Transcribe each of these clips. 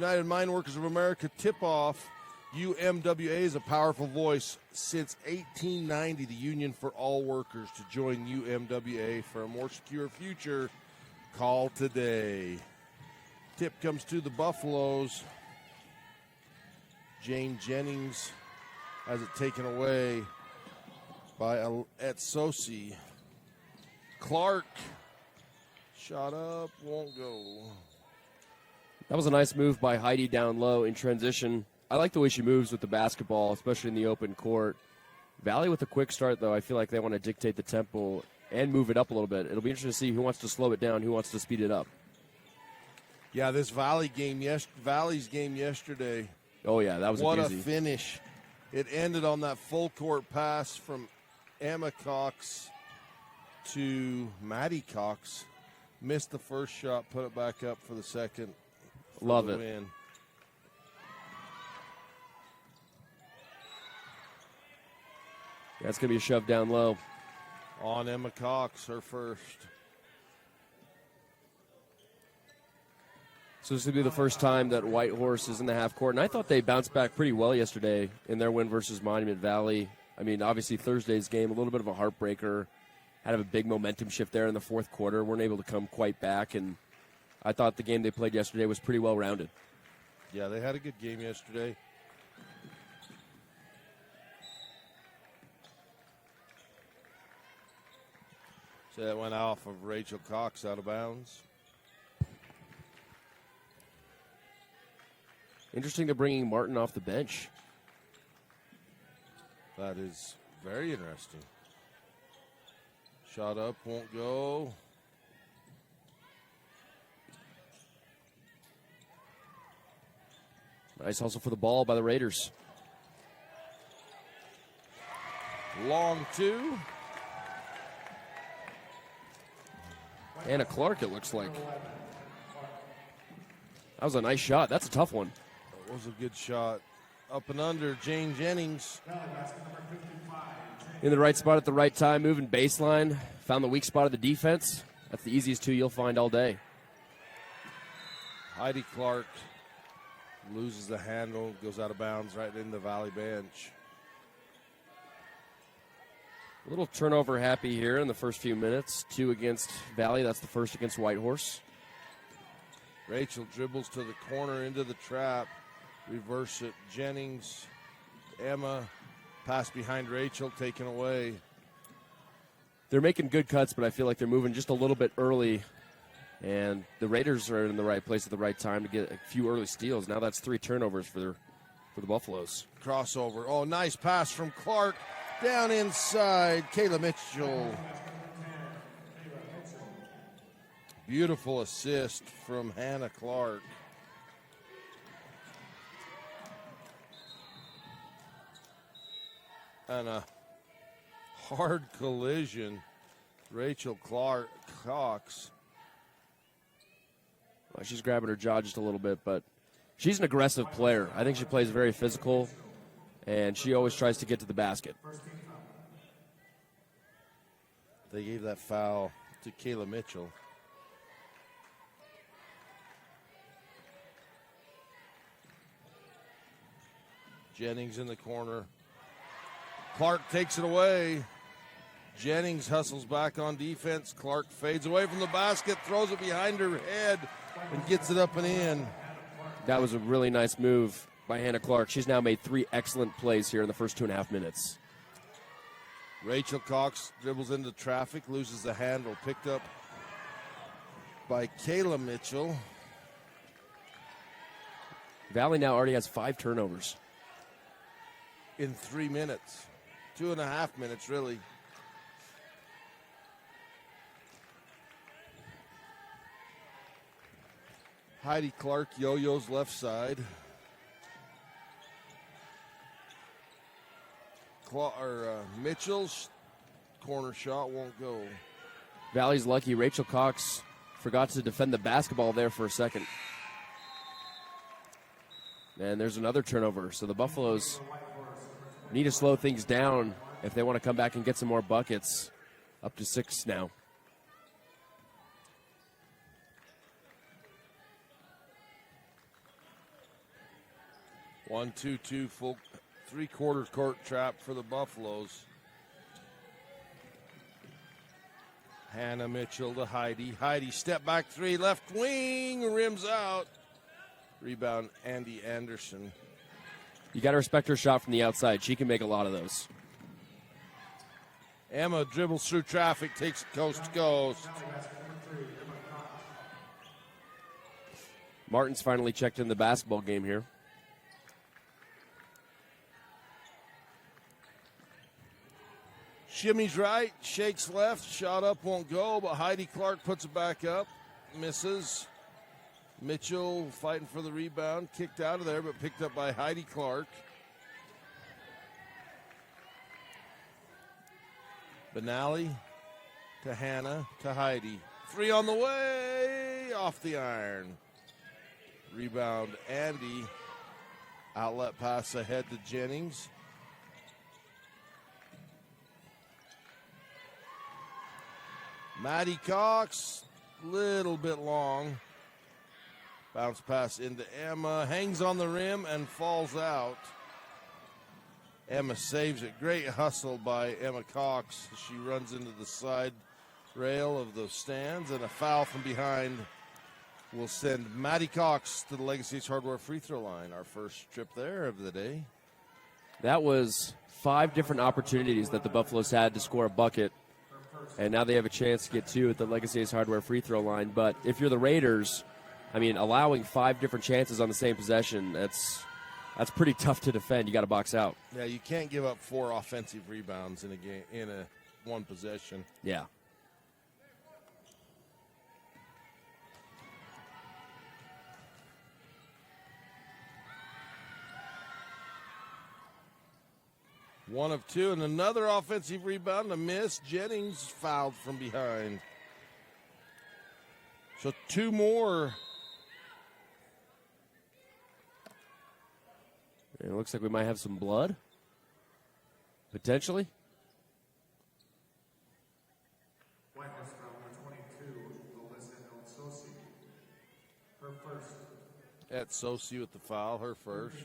United Mine Workers of America tip-off. UMWA is a powerful voice since 1890, the Union for All Workers. To join UMWA for a more secure future, call today. Tip comes to the Buffaloes. Jane Jennings has it taken away by Etsosi. Clark, shot up, won't go. That was a nice move by Heidi down low in transition. I like the way she moves with the basketball, especially in the open court. Valley with a quick start, though. I feel like they want to dictate the tempo and move it up a little bit. It'll be interesting to see who wants to slow it down, who wants to speed it up. Yeah, this Valley's game yesterday. Oh, yeah, that was what a a doozy. finish. It ended on that full court pass from Emma Cox to Maddie Cox. Missed the first shot, put it back up for the second. Love it. Win. That's going to be a shove down low. On Emma Cox, her first. So this will be the first time that Whitehorse is in the half court. And I thought they bounced back pretty well yesterday in their win versus Monument Valley. I mean, obviously Thursday's game, a little bit of a heartbreaker. Had a big momentum shift there in the fourth quarter. Weren't able to come quite back. And I thought the game they played yesterday was pretty well-rounded. Yeah, they had a good game yesterday. So that went off of Rachel Cox out of bounds. Interesting they're bringing Martin off the bench. That is very interesting. Shot up, won't go. Nice hustle for the ball by the Raiders. Long two. Anna Clark, it looks like. That was a nice shot. That's a tough one. That was a good shot. Up and under, Jane Jennings. In the right spot at the right time, moving baseline. Found the weak spot of the defense. That's the easiest two you'll find all day. Heidi Clark loses the handle, goes out of bounds right in the Valley bench. A little turnover happy here in the first few minutes. 2 against Valley. That's the first against Whitehorse. Rachel dribbles to the corner into the trap. Reverse it. Jennings, Emma, pass behind Rachel, taken away. They're making good cuts, but I feel like they're moving just a little bit early. And the Raiders are in the right place at the right time to get a few early steals. Now that's 3 turnovers for the Buffaloes. Crossover. Oh, nice pass from Clark. Down inside, Kayla Mitchell. Beautiful assist from Hannah Clark. And a hard collision. Rachel Cox. Well, she's grabbing her jaw just a little bit, but she's an aggressive player. I think she plays very physical, and she always tries to get to the basket. They gave that foul to Kayla Mitchell. Jennings in the corner. Clark takes it away. Jennings hustles back on defense. Clark fades away from the basket, throws it behind her head, and gets it up and in. That was a really nice move by Hannah Clark. She's now made 3 excellent plays here in the first 2.5 minutes. Rachel Cox dribbles into traffic, loses the handle, picked up by Kayla Mitchell. Valley now already has 5 turnovers. In 3 minutes. 2.5 minutes, really. Heidi Clark yo-yos left side. Mitchell's corner shot won't go. Valley's lucky. Rachel Cox forgot to defend the basketball there for a second. And there's another turnover. So the Buffaloes need to slow things down if they want to come back and get some more buckets. Up to 6 now. 1-2-2 full three-quarter court trap for the Buffaloes. Hannah Mitchell to Heidi. Heidi step back three, left wing, rims out. Rebound, Andy Anderson. You got to respect her shot from the outside. She can make a lot of those. Emma dribbles through traffic, takes it coast to coast. Martin's finally checked in the basketball game here. Shimmy's right, shakes left, shot up, won't go, but Heidi Clark puts it back up, misses. Mitchell fighting for the rebound, kicked out of there, but picked up by Heidi Clark. Benally to Hannah to Heidi. Three on the way, off the iron. Rebound, Andy. Outlet pass ahead to Jennings. Maddie Cox, little bit long. Bounce pass into Emma, hangs on the rim and falls out. Emma saves it. Great hustle by Emma Cox. She runs into the side rail of the stands, and a foul from behind will send Maddie Cox to the Legacy Hardware free throw line. Our first trip there of the day. That was 5 different opportunities that the Buffaloes had to score a bucket, and now they have a chance to get 2 at the Legacy Hardware free throw line. But if you're the Raiders, I mean, allowing 5 different chances on the same possession, that's pretty tough to defend. You got to box out. Yeah, you can't give up 4 offensive rebounds in a game in a one possession. Yeah. One of 2, and another offensive rebound, a miss. Jennings fouled from behind. So 2 more. It looks like we might have some blood, potentially. Whitehorse foul number 22, Alyssa El-Sosi. Her first. At Sosi with the foul, her first.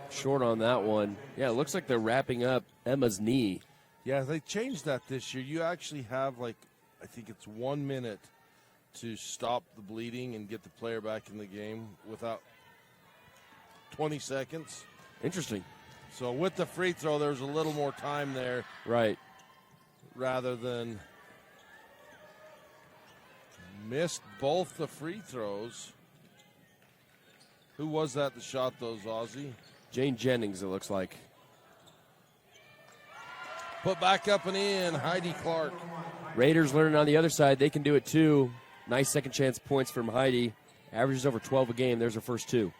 Short on that one. Yeah, it looks like they're wrapping up Emma's knee. Yeah, they changed that this year. You actually have, I think it's 1 minute to stop the bleeding and get the player back in the game without 20 seconds. Interesting. So with the free throw, there's a little more time there. Right. Rather than missed both the free throws. Who was that shot those, Ozzy? Jane Jennings, it looks like. Put back up and in, Heidi Clark. Raiders learning on the other side. They can do it too. Nice second chance points from Heidi. Averages over 12 a game. There's her first 2.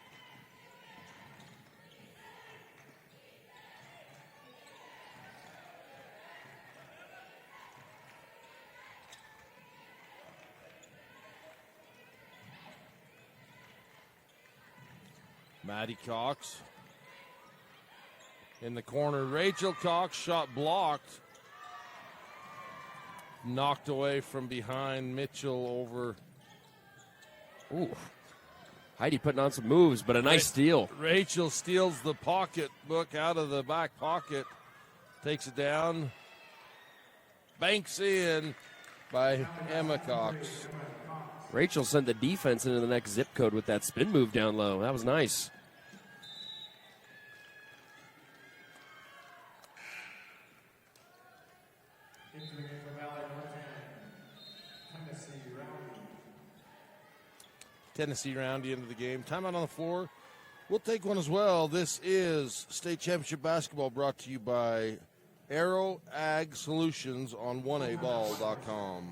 Maddie Cox in the corner. Rachel Cox, shot blocked. Knocked away from behind. Mitchell over. Ooh. Heidi putting on some moves, but a nice steal. Rachel steals the pocketbook out of the back pocket. Takes it down. Banks in by Emma Cox. Rachel sent the defense into the next zip code with that spin move down low. That was nice. Tennessee Roundy into the game. Timeout on the floor. We'll take one as well. This is State Championship Basketball brought to you by Aero Ag Solutions on 1aball.com.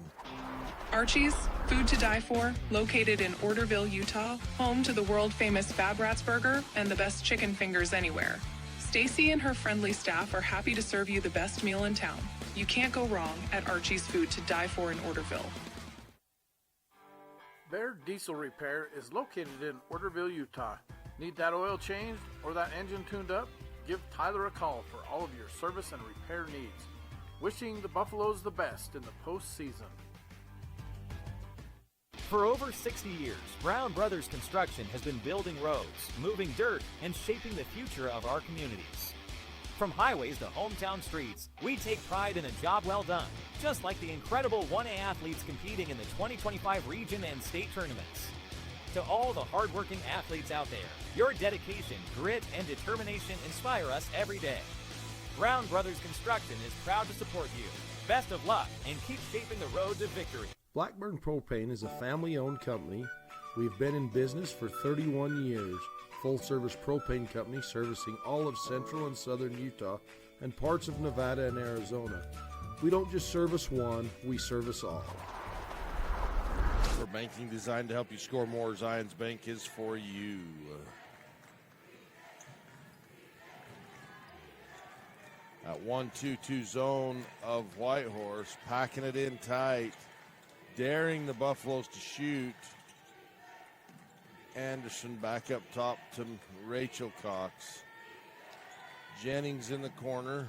Archie's, food to die for, located in Orderville, Utah, home to the world-famous Bab Rats Burger and the best chicken fingers anywhere. Stacy and her friendly staff are happy to serve you the best meal in town. You can't go wrong at Archie's Food to Die For in Orderville. Bear Diesel Repair is located in Orderville, Utah. Need that oil changed or that engine tuned up? give Tyler a call for all of your service and repair needs. Wishing the Buffaloes the best in the postseason. For over 60 years, Brown Brothers Construction has been building roads, moving dirt, and shaping the future of our communities. From highways to hometown streets, we take pride in a job well done, just like the incredible 1A athletes competing in the 2025 region and state tournaments. To all the hardworking athletes out there, your dedication, grit, and determination inspire us every day. Brown Brothers Construction is proud to support you. Best of luck, and keep shaping the road to victory. Blackburn Propane is a family-owned company. We've been in business for 31 years. Full-service propane company servicing all of central and southern Utah and parts of Nevada and Arizona. We don't just service one, we service all. For banking designed to help you score more, Zions Bank is for you. At 1-2-2 zone of Whitehorse, packing it in tight, daring the Buffaloes to shoot. Anderson back up top to Rachel Cox. Jennings in the corner.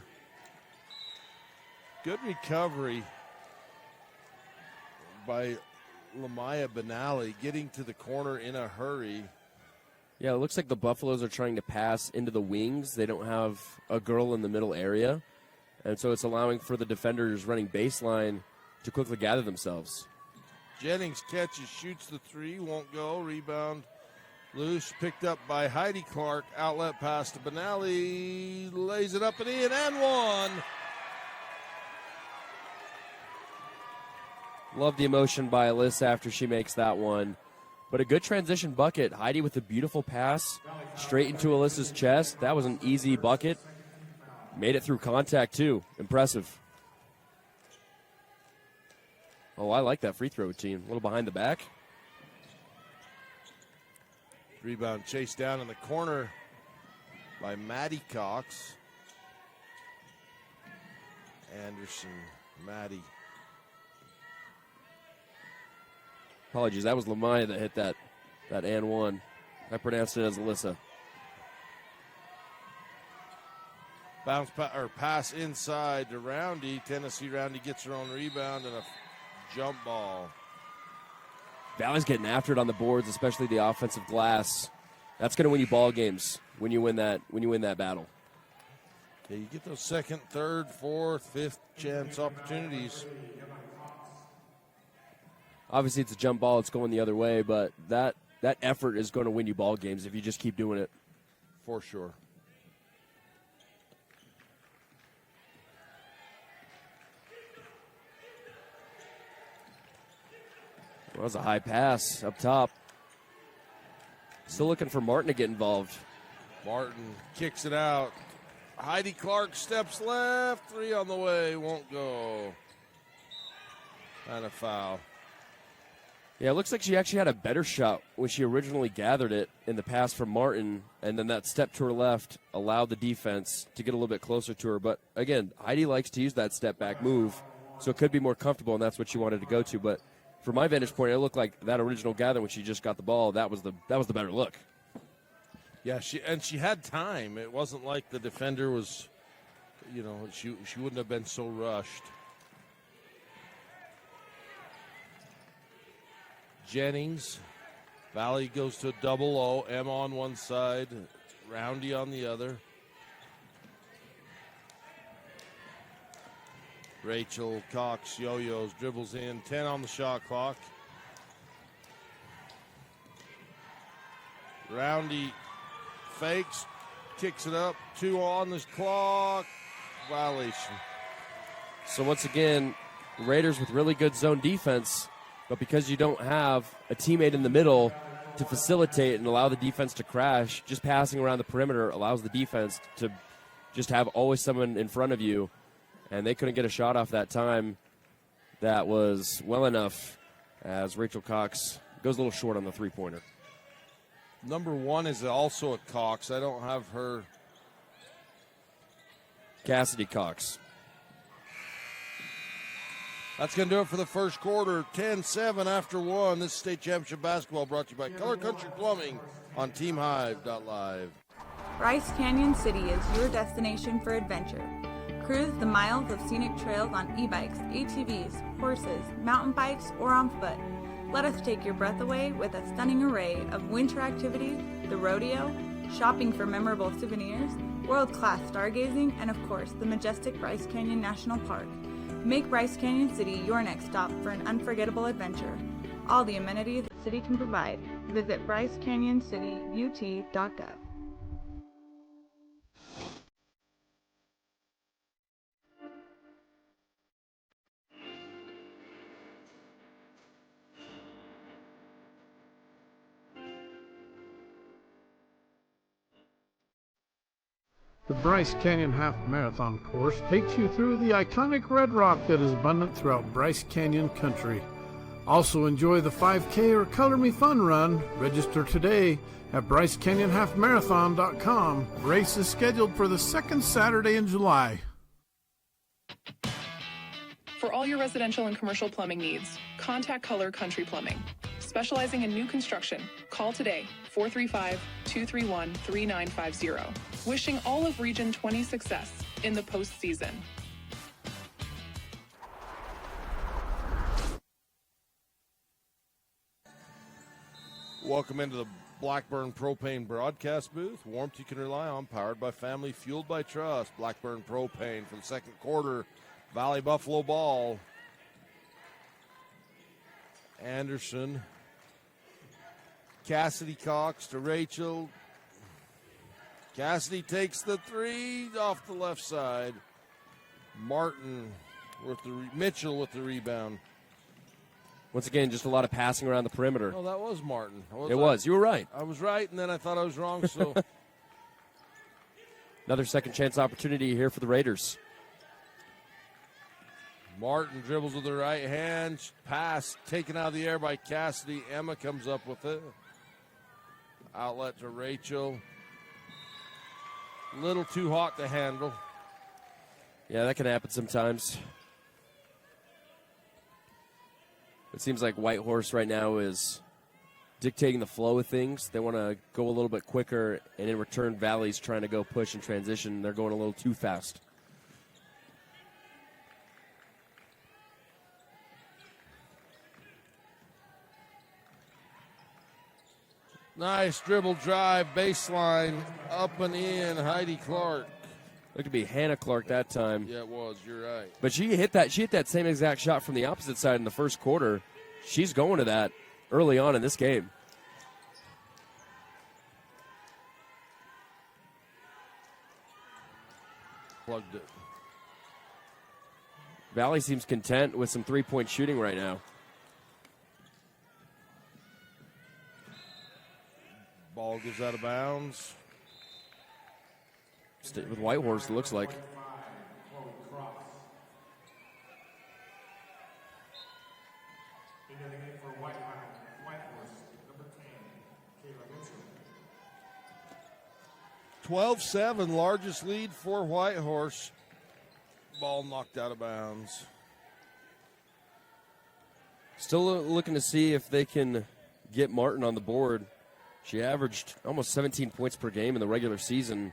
Good recovery by Lamaya Benally, getting to the corner in a hurry. Yeah, it looks like the Buffaloes are trying to pass into the wings. They don't have a girl in the middle area, and so it's allowing for the defenders running baseline to quickly gather themselves. Jennings catches, shoots the three, won't go. Rebound loose, picked up by Heidi Clark. Outlet pass to Benally, lays it up and in, and one. Love the emotion by Alyssa after she makes that one. But a good transition bucket. Heidi with a beautiful pass straight into Alyssa's chest. That was an easy bucket. Made it through contact, too. Impressive. Oh, I like that free throw routine. A little behind the back. Rebound chased down in the corner by Maddie Cox. Anderson, Maddie. Apologies, that was Lamaya that hit that and one. I pronounced it as Alyssa. Pass inside to Roundy. Tennessee Roundy gets her own rebound and a jump ball. Valley's getting after it on the boards, especially the offensive glass. That's going to win you ball games when you win that battle. Yeah, you get those second, third, fourth, fifth chance opportunities. Obviously, it's a jump ball. It's going the other way, but that effort is going to win you ball games if you just keep doing it. For sure. Well, that was a high pass up top. Still looking for Martin to get involved. Martin kicks it out. Heidi Clark steps left. Three on the way. Won't go. And a foul. Yeah, it looks like she actually had a better shot when she originally gathered it in the pass from Martin, and then that step to her left allowed the defense to get a little bit closer to her. But, again, Heidi likes to use that step-back move, so it could be more comfortable, and that's what she wanted to go to. But from my vantage point, it looked like that original gather when she just got the ball, that was the better look. Yeah, she had time. It wasn't like the defender was, she wouldn't have been so rushed. Jennings. Valley goes to a double O. Emma on one side, Roundy on the other. Rachel Cox yo-yos, dribbles in, 10 on the shot clock. Roundy fakes, kicks it up, 2 on the clock, violation. So once again, Raiders with really good zone defense, but because you don't have a teammate in the middle to facilitate and allow the defense to crash, just passing around the perimeter allows the defense to just have always someone in front of you. And they couldn't get a shot off that time that was well enough as Rachel Cox goes a little short on the three-pointer. Number 1 is also a Cox. I don't have her. Cassidy Cox. That's going to do it for the first quarter. 10-7 after 1. This state championship basketball brought to you by Color Country Plumbing on TeamHive.live. Bryce Canyon City is your destination for adventure. Cruise the miles of scenic trails on e-bikes, ATVs, horses, mountain bikes, or on foot. Let us take your breath away with a stunning array of winter activities, the rodeo, shopping for memorable souvenirs, world-class stargazing, and of course, the majestic Bryce Canyon National Park. Make Bryce Canyon City your next stop for an unforgettable adventure. All the amenities the city can provide. Visit brycecanyoncityut.gov. The Bryce Canyon Half Marathon course takes you through the iconic red rock that is abundant throughout Bryce Canyon country. Also enjoy the 5K or Color Me Fun run. Register today at BryceCanyonHalfMarathon.com. Race is scheduled for the second Saturday in July. For all your residential and commercial plumbing needs, contact Color Country Plumbing. Specializing in new construction, call today, 435-231-3950. Wishing all of Region 20 success in the postseason. Welcome into the Blackburn Propane broadcast booth. Warmth you can rely on, powered by family, fueled by trust. Blackburn Propane for the second quarter. Valley Buffalo ball. Anderson. Cassidy Cox to Rachel. Cassidy takes the three off the left side. Martin with Mitchell with the rebound. Once again, just a lot of passing around the perimeter. Oh, that was Martin. It was. You were right. I was right, and then I thought I was wrong. So another second chance opportunity here for the Raiders. Martin dribbles with the right hand. Pass taken out of the air by Cassidy. Emma comes up with it. Outlet to Rachel. Little too hot to handle. Yeah, that can happen sometimes. It seems like Whitehorse right now is dictating the flow of things. They want to go a little bit quicker, and in return, Valley's trying to go push and transition. They're going a little too fast. Nice dribble drive, baseline, up and in, Heidi Clark. It could be Hannah Clark that time. Yeah, it was. You're right. But she hit that same exact shot from the opposite side in the first quarter. She's going to that early on in this game. Plugged it. Valley seems content with some three-point shooting right now. Ball goes out of bounds. Stay with Whitehorse, it looks like. Whitehorse, 12-7, largest lead for Whitehorse. Ball knocked out of bounds. Still looking to see if they can get Martin on the board. She averaged almost 17 points per game in the regular season.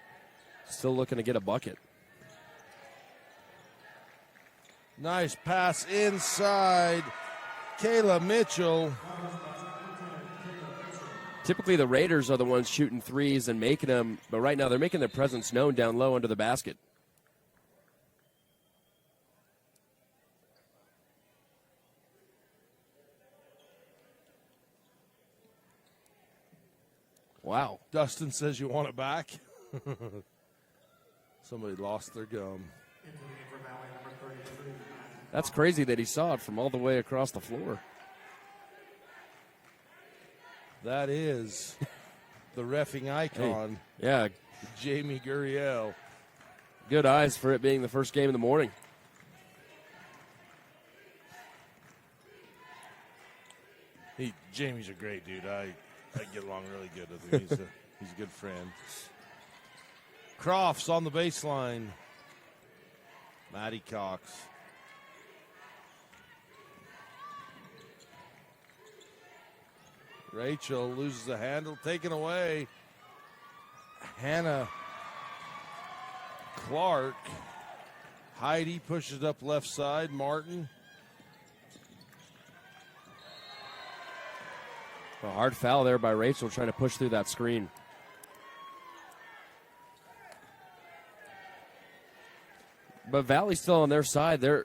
Still looking to get a bucket. Nice pass inside. Kayla Mitchell. Typically the Raiders are the ones shooting threes and making them, but right now they're making their presence known down low under the basket. Wow. Dustin says you want it back. Somebody lost their gum. That's crazy that he saw it from all the way across the floor. That is the reffing icon. Hey, yeah. Jamie Gurriel. Good eyes for it being the first game in the morning. Jamie's a great dude. I get along really good with him. He's a good friend. Crofts on the baseline. Maddie Cox. Rachel loses the handle, taken away. Hannah Clark. Heidi pushes up left side. Martin. A hard foul there by Rachel trying to push through that screen. But Valley's still on their side. They're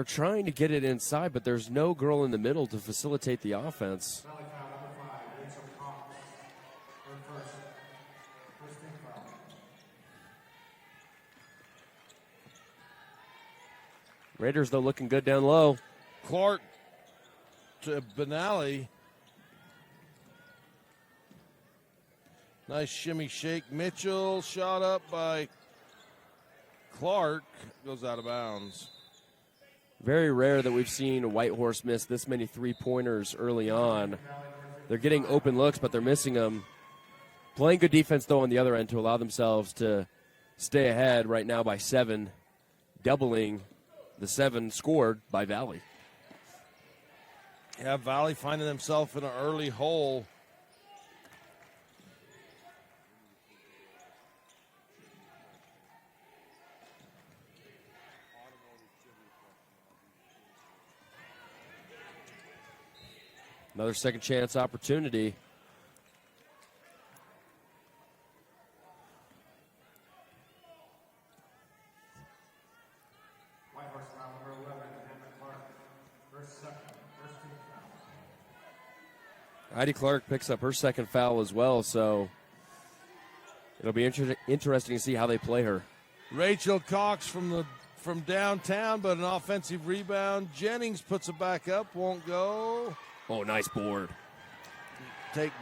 trying to get it inside, but there's no girl in the middle to facilitate the offense. Raiders, though, looking good down low. Clark to Benally. Nice shimmy shake. Mitchell shot up by Clark. Goes out of bounds. Very rare that we've seen a Whitehorse miss this many three-pointers early on. They're getting open looks, but they're missing them. Playing good defense, though, on the other end to allow themselves to stay ahead right now by 7, doubling the 7 scored by Valley. Yeah, Valley finding themselves in an early hole. Another second chance opportunity. Whitehorse foul number 11, Hannah Clark. First team foul. Heidi Clark picks up her second foul as well, so it'll be interesting to see how they play her. Rachel Cox from downtown, but an offensive rebound. Jennings puts it back up, won't go. Oh, nice board.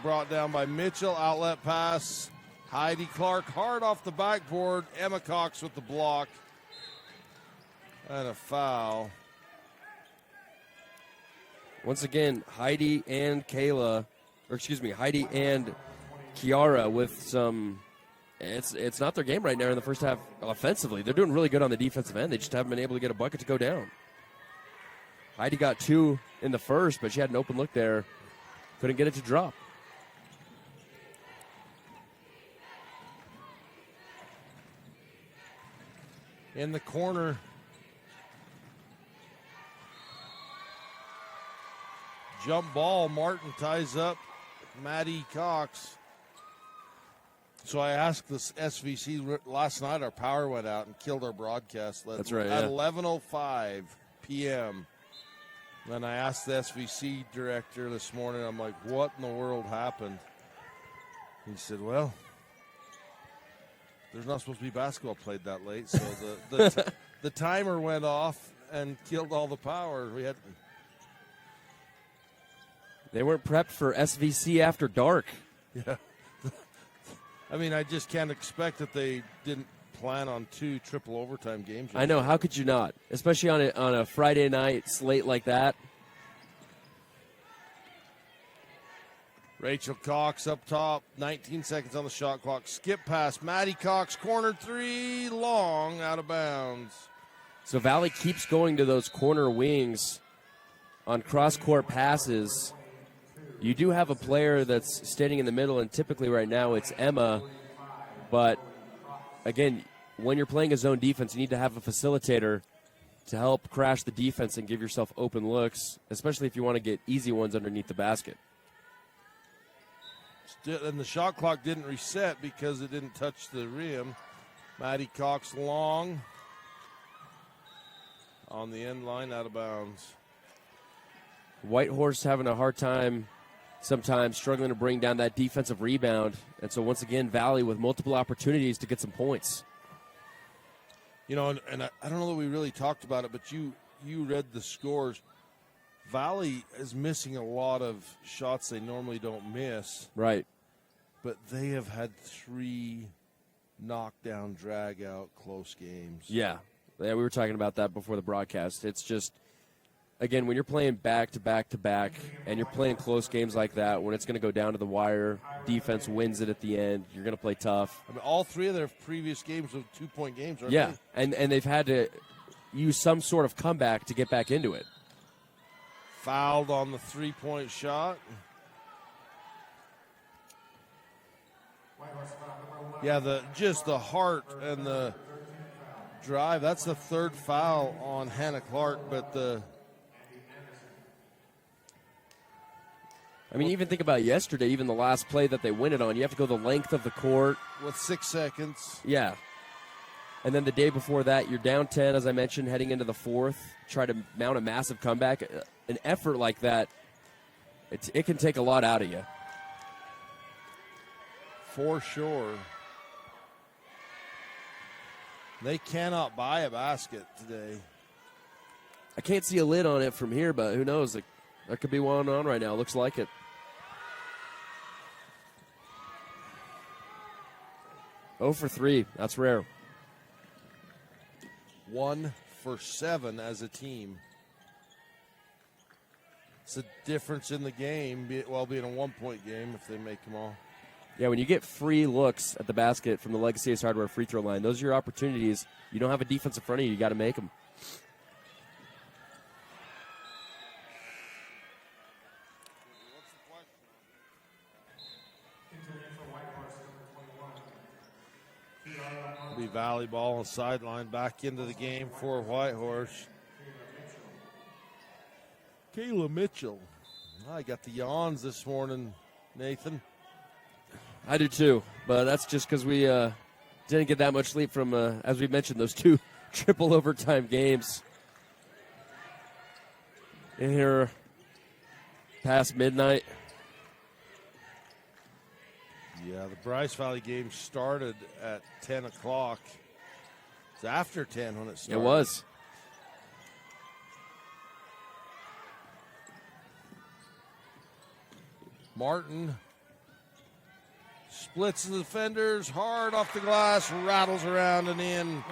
Brought down by Mitchell. Outlet pass. Heidi Clark hard off the backboard. Emma Cox with the block. And a foul. Once again, Heidi and Kiara with some. It's not their game right now in the first half offensively. They're doing really good on the defensive end. They just haven't been able to get a bucket to go down. Heidi got 2 in the first, but she had an open look there. Couldn't get it to drop. In the corner. Jump ball. Martin ties up Maddie Cox. So I asked this SVC last night. Our power went out and killed our broadcast. That's right. At Yeah. 11:05 p.m. Then I asked the SVC director this morning. I'm like, "What in the world happened?" He said, "Well, there's not supposed to be basketball played that late, so the timer went off and killed all the power. They weren't prepped for SVC after dark. Yeah. I mean, I just can't expect that they didn't plan on 2 triple overtime games. I know. How could you not? Especially on a Friday night slate like that. Rachel Cox up top. 19 seconds on the shot clock. Skip pass. Maddie Cox, corner 3, long, out of bounds. So Valley keeps going to those corner wings on cross-court passes. You do have a player that's standing in the middle, and typically right now it's Emma. But, again, when you're playing a zone defense, you need to have a facilitator to help crash the defense and give yourself open looks, especially if you want to get easy ones underneath the basket. And the shot clock didn't reset because it didn't touch the rim. Maddie Cox long on the end line, out of bounds. Whitehorse having a hard time sometimes, struggling to bring down that defensive rebound. And so once again, Valley with multiple opportunities to get some points. You know, and I don't know that we really talked about it, but you read the scores. Valley is missing a lot of shots they normally don't miss. Right. But they have had 3 knockdown, drag-out, close games. Yeah, we were talking about that before the broadcast. It's just, again, when you're playing back-to-back-to-back and you're playing close games like that, when it's going to go down to the wire, defense wins it at the end, you're going to play tough. I mean, all 3 of their previous games were 2-point games, aren't yeah, they? and they've had to use some sort of comeback to get back into it. Fouled on the 3-point shot. Whitehorse foul number Yeah, just the heart and the drive. That's the third foul on Hannah Clark, but I mean, even think about yesterday, even the last play that they win it on. You have to go the length of the court. with 6 seconds. Yeah. And then the day before that, you're down 10, as I mentioned, heading into the fourth. Try to mount a massive comeback. An effort like that, it can take a lot out of you. For sure. They cannot buy a basket today. I can't see a lid on it from here, but who knows? There could be one on right now. Looks like it. Oh for 3. That's rare. 1 for 7 as a team. It's a difference in the game, being a 1-point game if they make them all. Yeah, when you get free looks at the basket from the Legacy Ace Hardware free throw line, those are your opportunities. You don't have a defense in front of you. You got to make them. It'll be volleyball on sideline back into the game for Whitehorse. Kayla Mitchell. I got the yawns this morning, Nathan. I do too, but that's just because we didn't get that much sleep from, as we mentioned, those 2 triple overtime games in here past midnight. Yeah, the Bryce Valley game started at 10 o'clock. It's after 10 when it started. It was. Martin splits the defenders, hard off the glass, rattles around and in.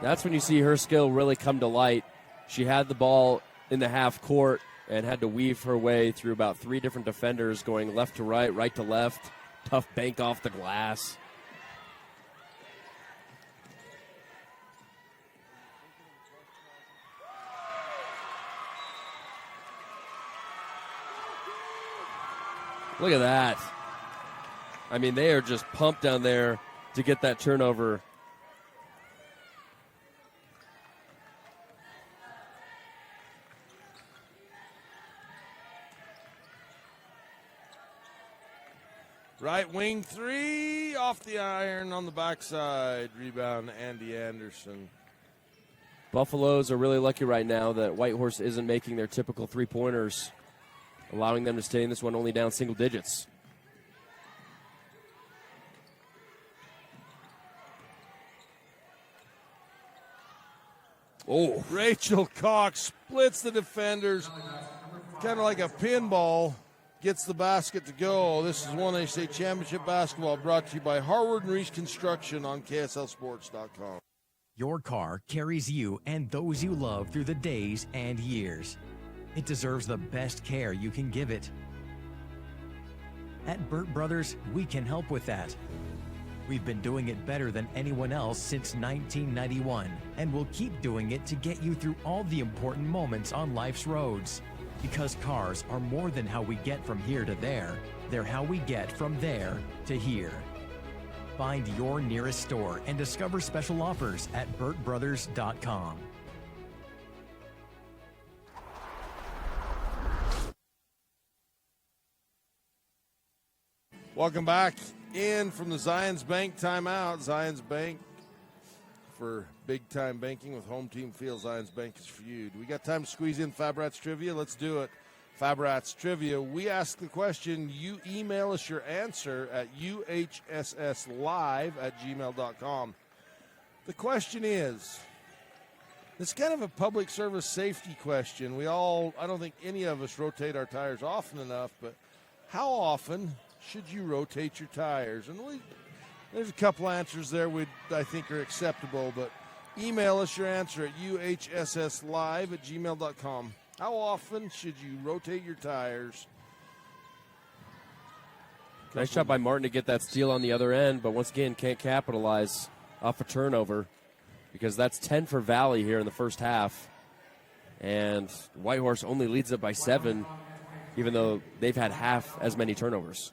That's when you see her skill really come to light. She had the ball in the half court and had to weave her way through about 3 different defenders going left to right, right to left. Tough bank off the glass. Look at that. I mean, they are just pumped down there to get that turnover. Right wing 3 off the iron on the backside. Rebound, Andy Anderson. Buffaloes are really lucky right now that Whitehorse isn't making their typical 3-pointers, allowing them to stay in this one only down single digits. Oh, Rachel Cox splits the defenders, kind of like a pinball, gets the basket to go. This is 1A State Championship basketball brought to you by Harward and Reese Construction on KSLSports.com. Your car carries you and those you love through the days and years. It deserves the best care you can give it. At Burt Brothers, we can help with that. We've been doing it better than anyone else since 1991, and we'll keep doing it to get you through all the important moments on life's roads. Because cars are more than how we get from here to there, they're how we get from there to here. Find your nearest store and discover special offers at burtbrothers.com. Welcome back in from the Zions Bank timeout. Zions Bank for big-time banking with Home Team Field. Zions Bank is for you. Do we got time to squeeze in Fab Rats Trivia? Let's do it. Fab Rats Trivia. We ask the question. You email us your answer at uhsslive@gmail.com. The question is, it's kind of a public service safety question. I don't think any of us rotate our tires often enough, but how often should you rotate your tires? And there's a couple answers there I think are acceptable, but email us your answer at uhsslive@gmail.com. How often should you rotate your tires? Nice shot by Martin to get that steal on the other end, but once again can't capitalize off a turnover because that's 10 for Valley here in the first half. And Whitehorse only leads it by 7, even though they've had half as many turnovers.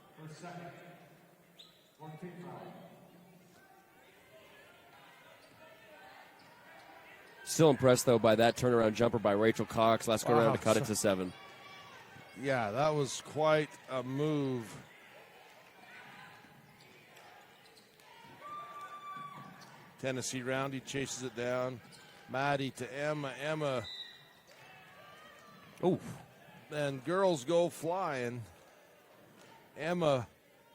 Still impressed, though, by that turnaround jumper by Rachel Cox last go around to cut it to 7. Yeah, that was quite a move. Tennessee Roundy chases it down. Maddie to Emma. Emma. Oh. And girls go flying. Emma,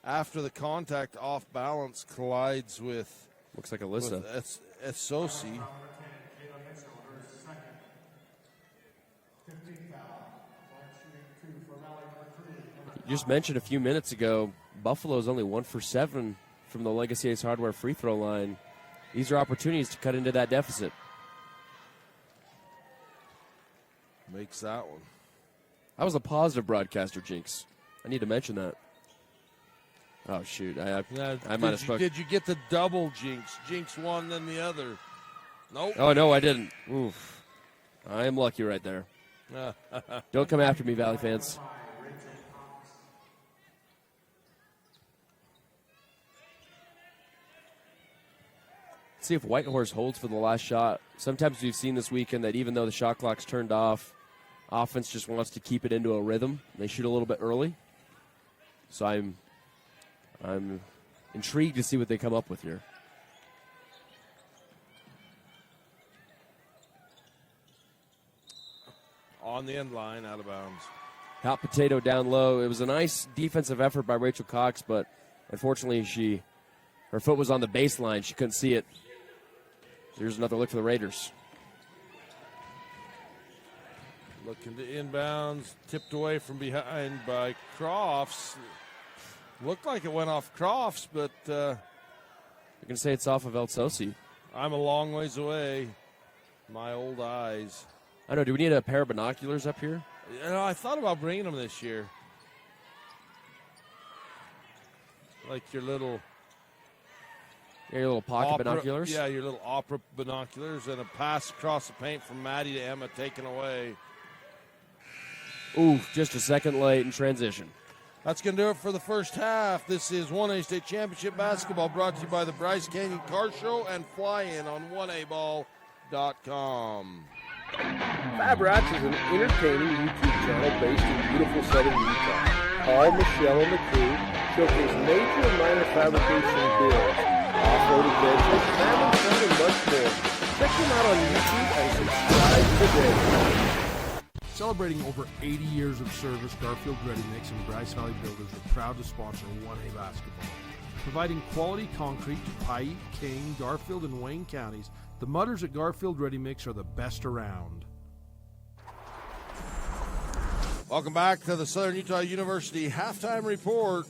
after the contact off balance, collides with. Looks like Alyssa. Esosi. You just mentioned a few minutes ago, Buffalo's only 1 for 7 from the Legacy Ace Hardware free throw line. These are opportunities to cut into that deficit. Makes that one. I was a positive broadcaster, Jinx. I need to mention that. Oh, shoot. I might have spoken. Did you get the double Jinx? Jinx one, then the other. Nope. Oh, no, I didn't. Oof. I am lucky right there. Don't come after me, Valley fans. See if Whitehorse holds for the last shot. Sometimes we've seen this weekend that even though the shot clock's turned off, offense just wants to keep it into a rhythm. They shoot a little bit early. So I'm intrigued to see what they come up with here. On the end line, out of bounds. Hot potato down low. It was a nice defensive effort by Rachel Cox, but unfortunately her foot was on the baseline. She couldn't see it. Here's another look for the Raiders. Looking to inbounds, tipped away from behind by Crofts. Looked like it went off Crofts, but you're going to say it's off of El Sosi. I'm a long ways away. My old eyes. I know. Do we need a pair of binoculars up here? You know, I thought about bringing them this year. Like your little pocket binoculars? Yeah, your little opera binoculars, and a pass across the paint from Maddie to Emma taken away. Ooh, just a second late in transition. That's going to do it for the first half. This is 1A State Championship Basketball brought to you by the Bryce Canyon Car Show and Fly-In on 1aball.com. Fab Rats is an entertaining YouTube channel based in beautiful southern Utah. Paul, Michelle, and the crew showcase major and minor fabrication builds, off-road adventures, family fun, and much more. Check them out on YouTube and subscribe today. Celebrating over 80 years of service, Garfield Ready Mix and Bryce Valley Builders are proud to sponsor 1A basketball. Providing quality concrete to Paiute, Kane, Garfield, and Wayne counties, the mutters at Garfield Ready Mix are the best around. Welcome back to the Southern Utah University Halftime Report.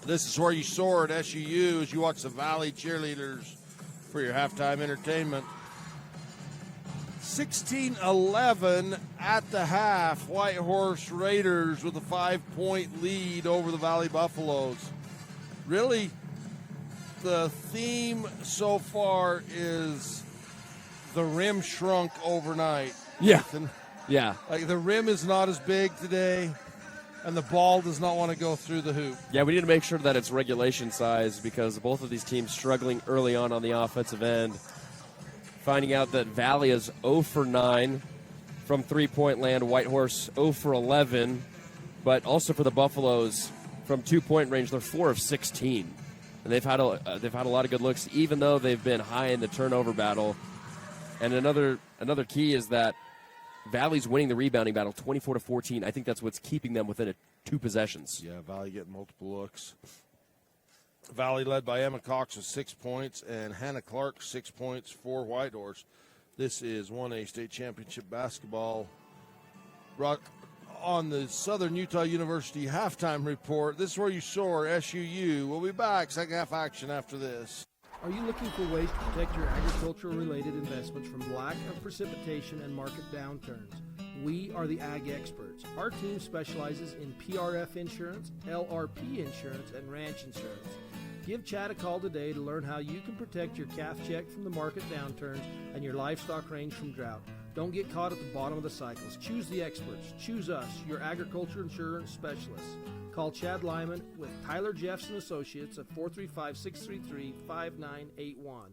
This is where you soar at SUU as you watch the Valley cheerleaders for your halftime entertainment. 16-11 at the half. Whitehorse Raiders with a 5-point lead over the Valley Buffaloes. Really, the theme so far is the rim shrunk overnight. Yeah. Ethan. Yeah. Like the rim is not as big today, and the ball does not want to go through the hoop. Yeah, we need to make sure that it's regulation size because both of these teams struggling early on the offensive end. Finding out that Valley is 0 for 9 from three-point land. Whitehorse 0 for 11. But also for the Buffaloes, from two-point range, they're 4 of 16. And they've had a lot of good looks, even though they've been high in the turnover battle. And another key is that Valley's winning the rebounding battle 24-14. I think that's what's keeping them within 2 possessions. Yeah, Valley getting multiple looks. Valley led by Emma Cox with 6 points and Hannah Clark 6 points for Whitehorse. This is 1A State Championship Basketball brought on the Southern Utah University Halftime Report. This is where you soar, SUU. We'll be back, second half action after this. Are you looking for ways to protect your agricultural-related investments from lack of precipitation and market downturns? We are the Ag Experts. Our team specializes in PRF insurance, LRP insurance, and ranch insurance. Give Chad a call today to learn how you can protect your calf check from the market downturns and your livestock range from drought. Don't get caught at the bottom of the cycles. Choose the experts. Choose us, your agriculture insurance specialists. Call Chad Lyman with Tyler Jeffs & Associates at 435-633-5981.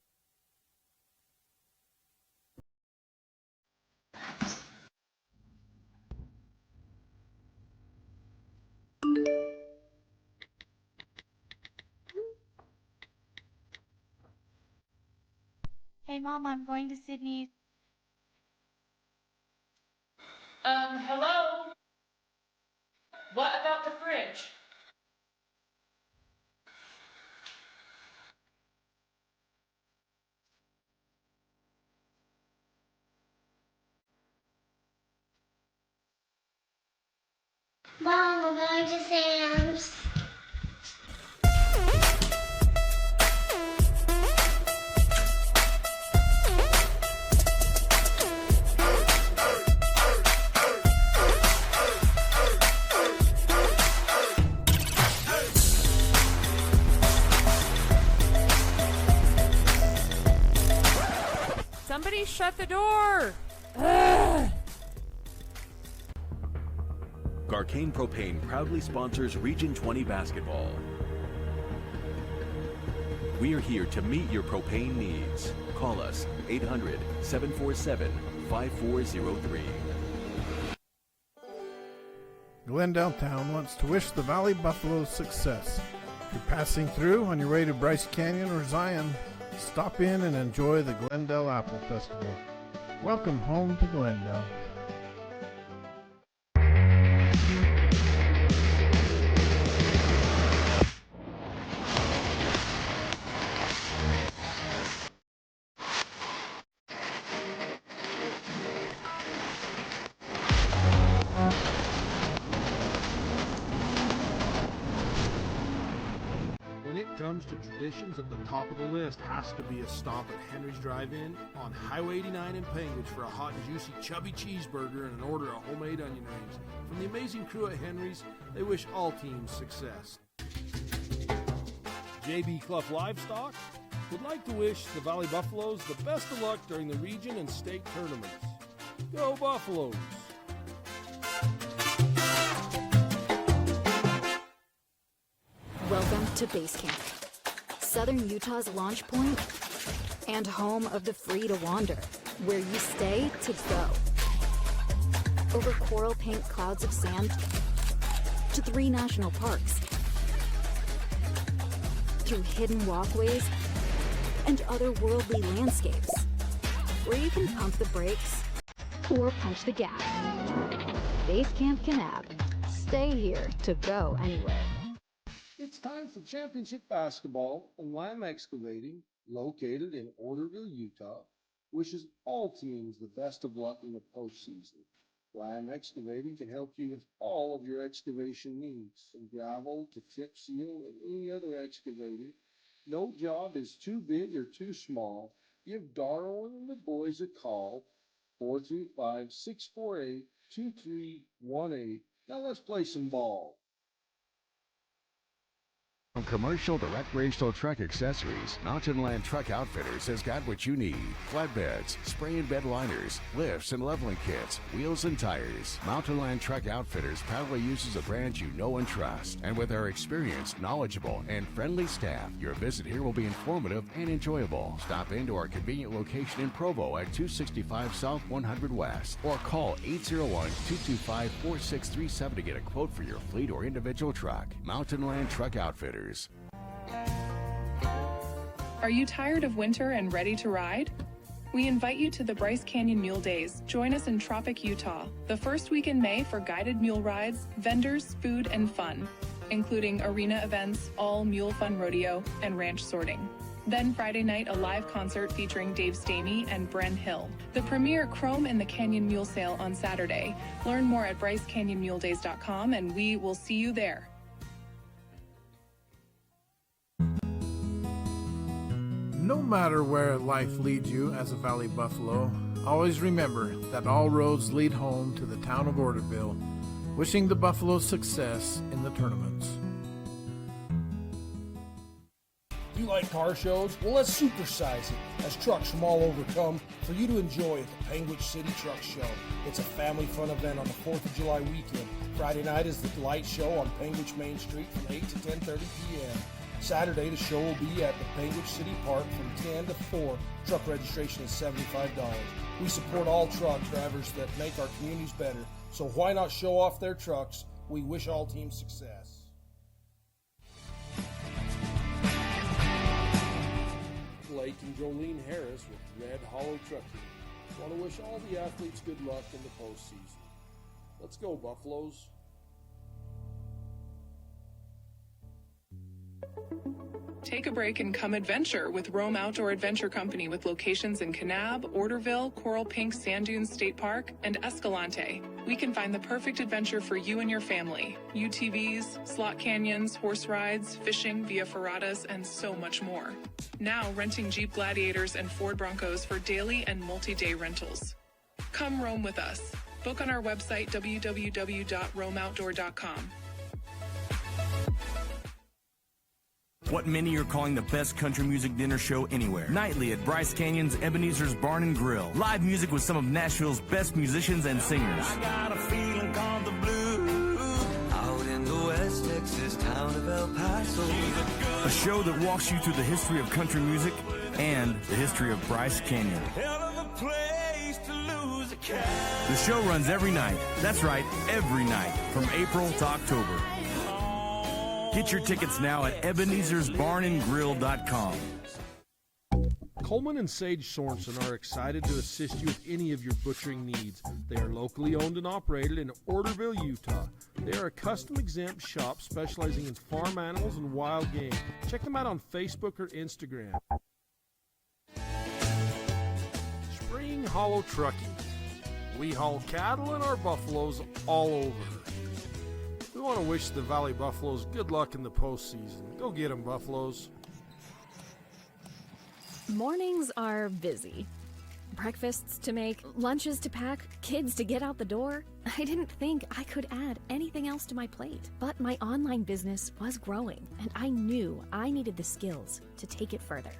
Hey, Mom, I'm going to Sydney. Hello? What about the fridge? Mom, we're going to Sam's. Somebody shut the door! Ugh. Garcane Propane proudly sponsors Region 20 basketball. We are here to meet your propane needs. Call us 800-747-5403. Glendale Town wants to wish the Valley Buffaloes success. If you're passing through on your way to Bryce Canyon or Zion, stop in and enjoy the Glendale Apple Festival. Welcome home to Glendale. When it comes to traditions, at the top of the list has to be a stop at Henry's Drive-In on Highway 89 in Penguich for a hot and juicy chubby cheeseburger and an order of homemade onion rings. From the amazing crew at Henry's, they wish all teams success. JB Clough Livestock would like to wish the Valley Buffaloes the best of luck during the region and state tournaments. Go Buffaloes! Welcome to Base Camp, Southern Utah's launch point and home of the free to wander, where you stay to go. Over coral pink clouds of sand to 3 national parks, through hidden walkways and otherworldly landscapes, where you can pump the brakes or punch the gas. Base Camp Kanab. Stay here to go anywhere. It's time for championship basketball, and Lime Excavating, located in Orderville, Utah, wishes all teams the best of luck in the postseason. Lime Excavating can help you with all of your excavation needs, from gravel to chip seal and any other excavating. No job is too big or too small. Give Darwin and the boys a call, 425-648-2318. Now let's play some ball. From commercial to recreational truck accessories, Mountain Land Truck Outfitters has got what you need. Flatbeds, spray and bed liners, lifts and leveling kits, wheels and tires. Mountain Land Truck Outfitters proudly uses a brand you know and trust. And with our experienced, knowledgeable, and friendly staff, your visit here will be informative and enjoyable. Stop into our convenient location in Provo at 265 South 100 West or call 801-225-4637 to get a quote for your fleet or individual truck. Mountain Land Truck Outfitters. Are you tired of winter and ready to ride? We invite you to the Bryce Canyon Mule Days. Join us in Tropic, Utah, the first week in May for guided mule rides, vendors, food, and fun, including arena events, all mule fun rodeo, and ranch sorting. Then Friday night, a live concert featuring Dave Stamey and Bren Hill. The premier Chrome in the Canyon Mule Sale on Saturday. Learn more at BryceCanyonMuleDays.com, and we will see you there. No matter where life leads you as a Valley Buffalo, always remember that all roads lead home to the town of Orderville, wishing the Buffaloes success in the tournaments. Do you like car shows? Well, let's supersize it as trucks from all over come for you to enjoy at the Penguich City Truck Show. It's a family fun event on the 4th of July weekend. Friday night is the light show on Penguich Main Street from 8 to 10:30 p.m. Saturday, the show will be at the Bainbridge City Park from 10 to 4. Truck registration is $75. We support all truck drivers that make our communities better, so why not show off their trucks? We wish all teams success. Blake and Jolene Harris with Red Hollow Trucking want to wish all the athletes good luck in the postseason. Let's go, Buffaloes. Take a break and come adventure with Rome Outdoor Adventure Company with locations in Kanab, Orderville, Coral Pink Sand Dunes State Park, and Escalante. We can find the perfect adventure for you and your family. UTVs, slot canyons, horse rides, fishing via ferratas, and so much more. Now renting Jeep Gladiators and Ford Broncos for daily and multi-day rentals. Come roam with us. Book on our website www.roamoutdoor.com. What many are calling the best country music dinner show anywhere. Nightly at Bryce Canyon's Ebenezer's Barn and Grill. Live music with some of Nashville's best musicians and singers. I got a feeling called the blues. Out in the West Texas town of El Paso. A show that walks you through the history of country music and the history of Bryce Canyon. Hell of a place to lose a cat. The show runs every night. That's right, every night from April to October. Get your tickets now at Ebenezer'sBarnandGrill.com. Coleman and Sage Sorensen are excited to assist you with any of your butchering needs. They are locally owned and operated in Orderville, Utah. They are a custom-exempt shop specializing in farm animals and wild game. Check them out on Facebook or Instagram. Spring Hollow Trucking. We haul cattle and our buffaloes all over. We want to wish the Valley Buffaloes good luck in the postseason. Go get them, Buffaloes. Mornings are busy. Breakfasts to make, lunches to pack, kids to get out the door. I didn't think I could add anything else to my plate. But my online business was growing, and I knew I needed the skills to take it further.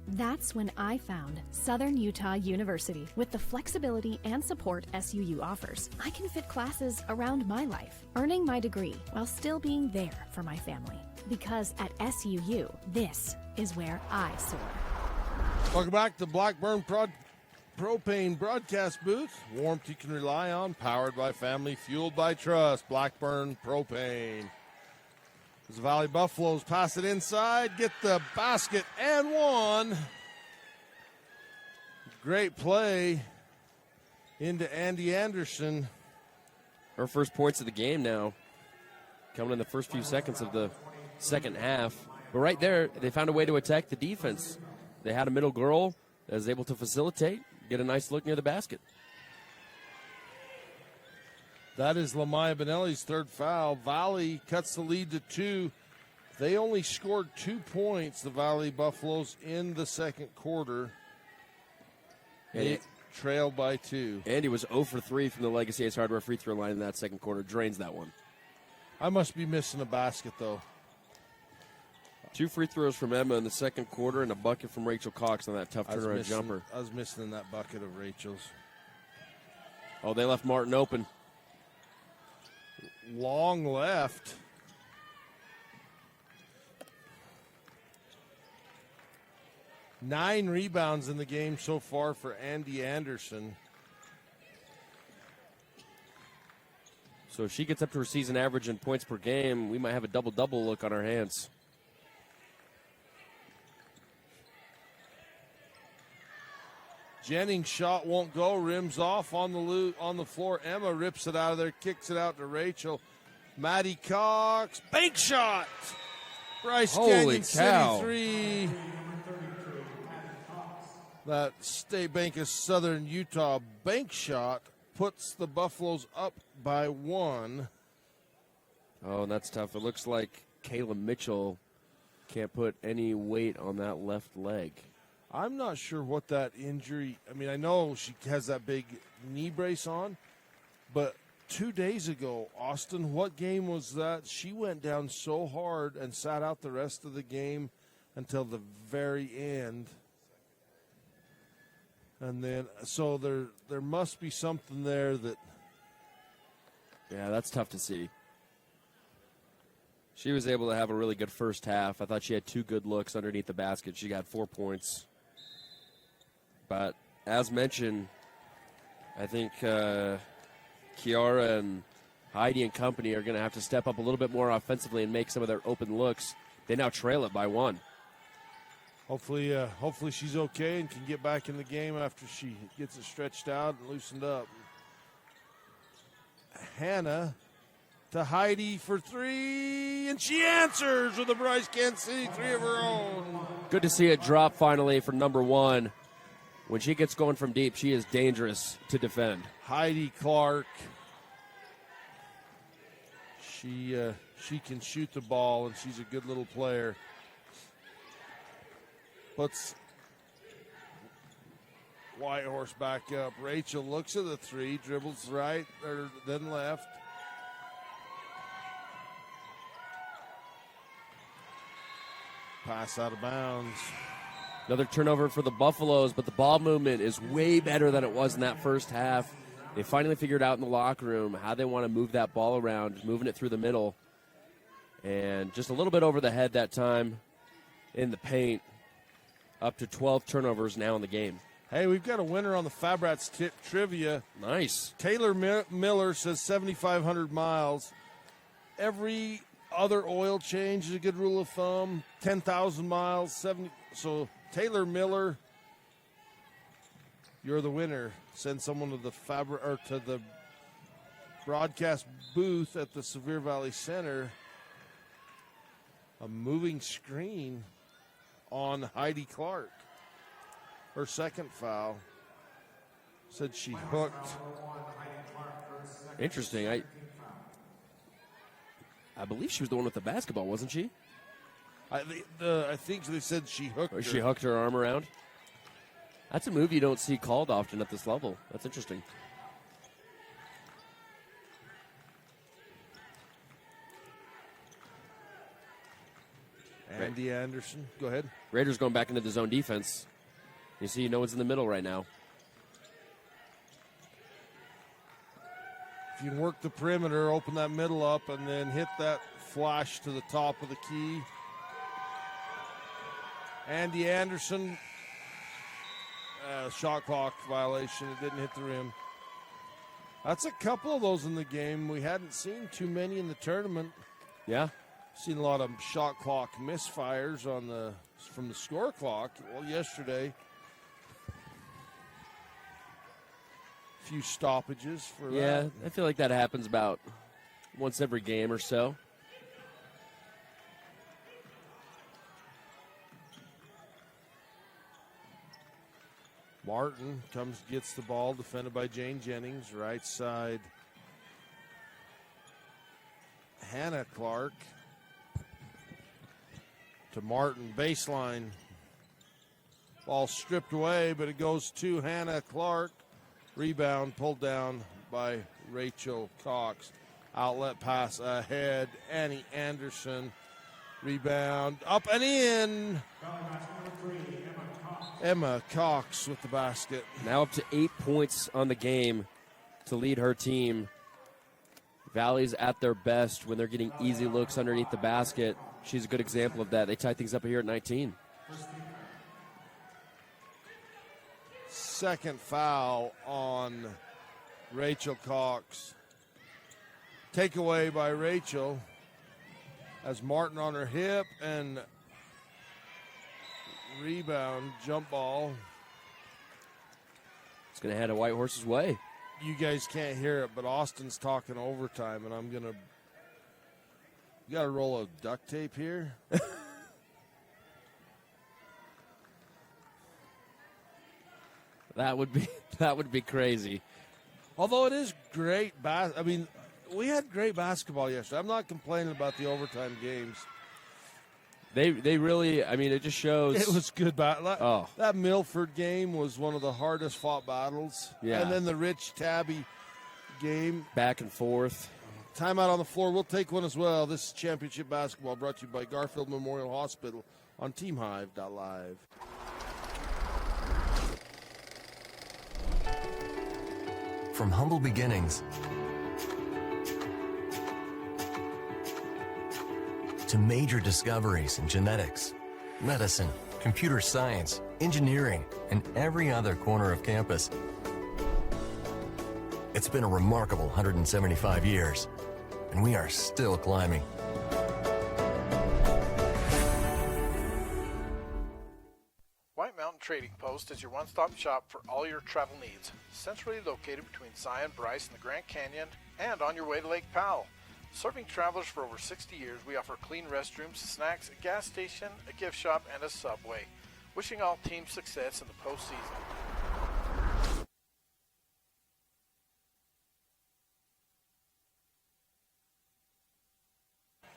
That's when I found Southern Utah University. With the flexibility and support SUU offers, I can fit classes around my life, earning my degree while still being there for my family. Because at SUU, this is where I soar. Welcome back to Blackburn Propane Broadcast Booth. Warmth you can rely on, powered by family, fueled by trust. Blackburn Propane. As the Valley Buffaloes pass it inside, get the basket and one. Great play into Andy Anderson. Her first points of the game now, coming in the first few seconds of the second half. But right there, they found a way to attack the defense. They had a middle girl that was able to facilitate, get a nice look near the basket. That is Lamaya Benelli's third foul. Valley cuts the lead to 2. They only scored 2 points, the Valley Buffaloes, in the second quarter. They trailed by 2. Andy was 0 for 3 from the Legacy Ace Hardware free throw line in that second quarter. Drains that one. I must be missing a basket, though. 2 free throws from Emma in the second quarter and a bucket from Rachel Cox on that tough turnaround jumper. I was missing that bucket of Rachel's. Oh, they left Martin open. Long left. Nine rebounds in the game so far for Andy Anderson. So if she gets up to her season average in points per game, we might have a double-double look on our hands. Jennings' shot won't go. Rims off on the floor. Emma rips it out of there, kicks it out to Rachel. Maddie Cox, bank shot. Bryce Canyon City 3. That State Bank of Southern Utah bank shot puts the Buffaloes up by 1. Oh, and that's tough. It looks like Kayla Mitchell can't put any weight on that left leg. I'm not sure what that injury, I mean, I know she has that big knee brace on, but 2 days ago, Austin, what game was that? She went down so hard and sat out the rest of the game until the very end. And then, so there must be something there that... Yeah, that's tough to see. She was able to have a really good first half. I thought she had 2 good looks underneath the basket. She got 4 points. But as mentioned, I think Kiara and Heidi and company are going to have to step up a little bit more offensively and make some of their open looks. They now trail it by 1. Hopefully she's okay and can get back in the game after she gets it stretched out and loosened up. Hannah to Heidi for 3, and she answers with a Bryce Kansas City 3 of her own. Good to see it drop finally for number 1. When she gets going from deep, she is dangerous to defend. Heidi Clark. She can shoot the ball, and she's a good little player. Puts Whitehorse back up. Rachel looks at the 3, dribbles right, or then left. Pass out of bounds. Another turnover for the Buffaloes, but the ball movement is way better than it was in that first half. They finally figured out in the locker room how they want to move that ball around, moving it through the middle. And just a little bit over the head that time in the paint. Up to 12 turnovers now in the game. Hey, we've got a winner on the Fabrats trivia. Nice. Taylor Miller says 7,500 miles. Every other oil change is a good rule of thumb. 10,000 miles, 70. So Taylor Miller, you're the winner. Send someone to the broadcast booth at the Sevier Valley Center. A moving screen on Heidi Clark. Her second foul. Said she hooked. Interesting. I believe she was the one with the basketball, wasn't she? I think they said she hooked her. She hooked her arm around. That's a move you don't see called often at this level. That's interesting. Andy Anderson, go ahead. Raiders going back into the zone defense. You see, no one's in the middle right now. If you can work the perimeter, open that middle up, and then hit that flash to the top of the key. Andy Anderson, shot clock violation. It didn't hit the rim. That's a couple of those in the game. We hadn't seen too many in the tournament. Yeah. Seen a lot of shot clock misfires from the score clock. Well, yesterday, a few stoppages for that. Yeah, I feel like that happens about once every game or so. Martin gets the ball, defended by Jane Jennings, right side. Hannah Clark to Martin, baseline. Ball stripped away, but it goes to Hannah Clark. Rebound pulled down by Rachel Cox. Outlet pass ahead. Annie Anderson. Rebound up and in. Emma Cox with the basket. Now up to 8 points on the game to lead her team. Valley's at their best when they're getting easy looks underneath the basket. She's a good example of that. They tie things up here at 19. Second foul on Rachel Cox. Takeaway by Rachel as Martin on her hip and rebound, jump ball. It's going to head a Whitehorse's way. You guys can't hear it, but Austin's talking overtime, and I'm going to... You got a roll of duct tape here? That would be crazy. Although it is great. We had great basketball yesterday. I'm not complaining about the overtime games. They really, it just shows. It was good. That Milford game was one of the hardest fought battles. Yeah. And then the Rich Tabby game. Back and forth. Timeout on the floor. We'll take one as well. This is Championship Basketball brought to you by Garfield Memorial Hospital on TeamHive.live. From humble beginnings to major discoveries in genetics, medicine, computer science, engineering, and every other corner of campus. It's been a remarkable 175 years, and we are still climbing. White Mountain Trading Post is your one-stop shop for all your travel needs. Centrally located between Zion, Bryce, and the Grand Canyon, and on your way to Lake Powell. Serving travelers for over 60 years, we offer clean restrooms, snacks, a gas station, a gift shop, and a Subway. Wishing all teams success in the postseason.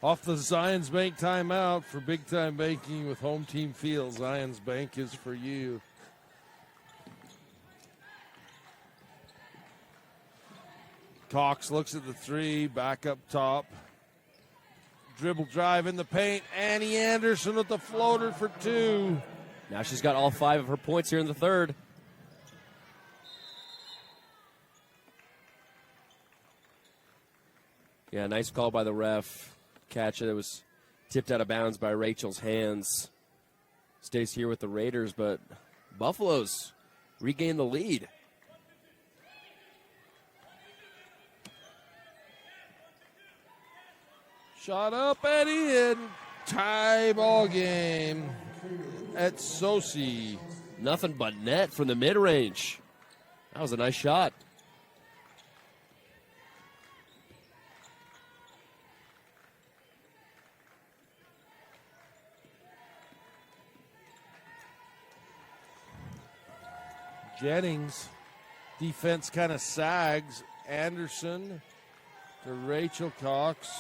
Off the Zions Bank timeout for big time banking with Home Team Field. Zions Bank is for you. Cox looks at the three, back up top. Dribble drive in the paint. Annie Anderson with the floater for two. Now she's got all 5 of her points here in the third. Yeah, nice call by the ref. Catch that was tipped out of bounds by Rachel's hands. Stays here with the Raiders, but Buffaloes regain the lead. Shot up and in. Tie ball game at Sosi. Nothing but net from the mid-range. That was a nice shot. Jennings, defense kind of sags. Anderson to Rachel Cox.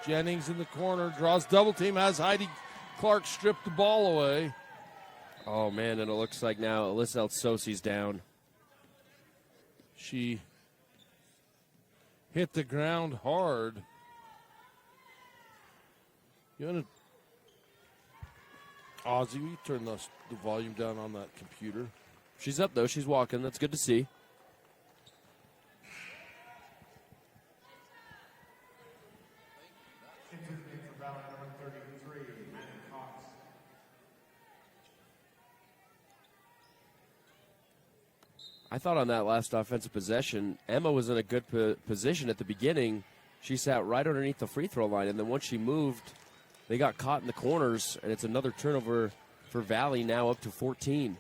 Jennings in the corner, draws double team, has Heidi Clark strip the ball away. Oh, man, and it looks like now Alyssa Elsosi's down. She hit the ground hard. You want to... Ozzy, will you turn the volume down on that computer? She's up, though. She's walking. That's good to see. I thought on that last offensive possession, Emma was in a good position at the beginning. She sat right underneath the free throw line, and then once she moved, they got caught in the corners, and it's another turnover for Valley, now up to 14.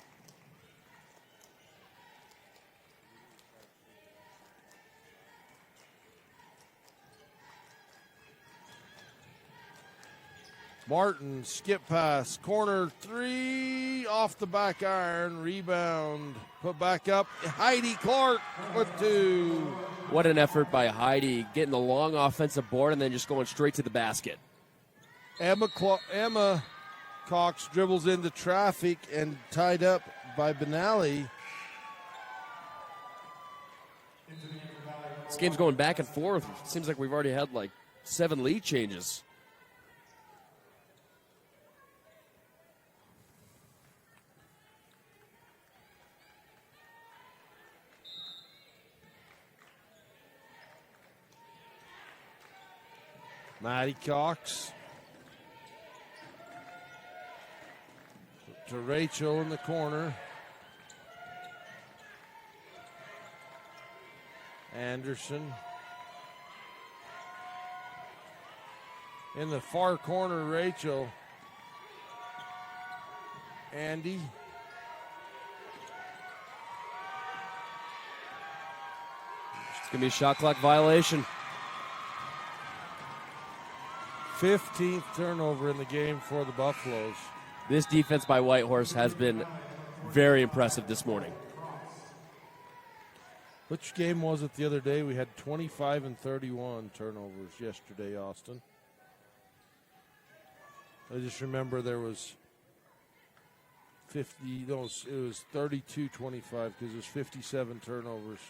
Martin, skip pass, corner three, off the back iron, rebound, put back up. Heidi Clark with two. What an effort by Heidi, getting the long offensive board and then just going straight to the basket. Emma Cox dribbles into traffic and tied up by Benally. This game's going back and forth. It seems like we've already had like 7 lead changes. Maddie Cox to Rachel in the corner. Anderson in the far corner, Rachel. Andy. It's going to be a shot clock violation. 15th turnover in the game for the Buffaloes. This defense by Whitehorse has been very impressive this morning. Which game was it the other day? We had 25 and 31 turnovers yesterday, Austin. I just remember there was 50, no, it was 32-25 because there's 57 turnovers.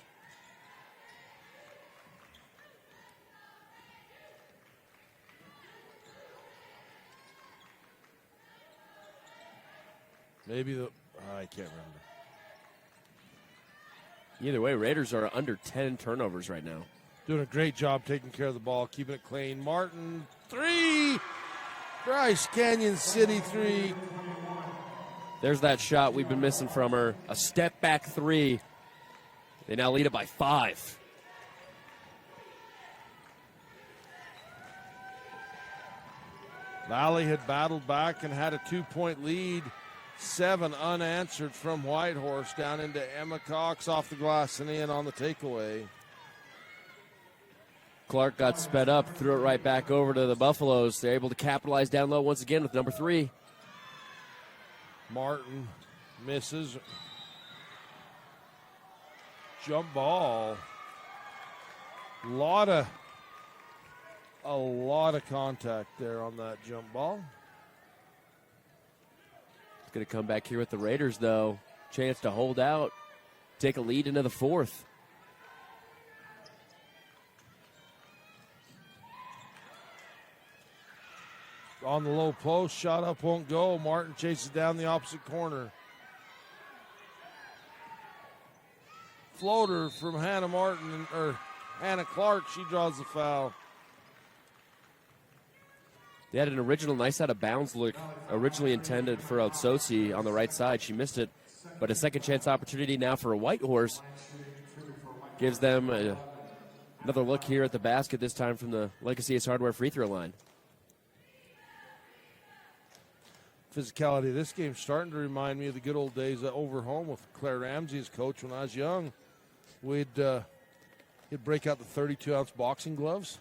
Maybe I can't remember. Either way, Raiders are under 10 turnovers right now. doing a great job taking care of the ball, keeping it clean. Martin, 3. Bryce Canyon City, 3. There's that shot we've been missing from her. A step back 3. They now lead it by 5. Valley had battled back and had a 2-point lead. 7 unanswered from Whitehorse down into Emma Cox off the glass and in on the takeaway. Clark got sped up, threw it right back over to the Buffaloes. They're able to capitalize down low once again with number 3. Martin misses. Jump ball. A lot of contact there on that jump ball. It's going to come back here with the Raiders, though. Chance to hold out, take a lead into the 4th. On the low post, shot up won't go. Martin chases down the opposite corner. Floater from Hannah Martin, or Hannah Clark, she draws the foul. They had an original nice out of bounds look originally intended for Otsosi on the right side. She missed it, but a second chance opportunity now for a Whitehorse gives them another look here at the basket, this time from the Legacy Ace Hardware free throw line. Physicality of this game starting to remind me of the good old days over home with Claire Ramsey as coach when I was young. He'd break out the 32-ounce boxing gloves,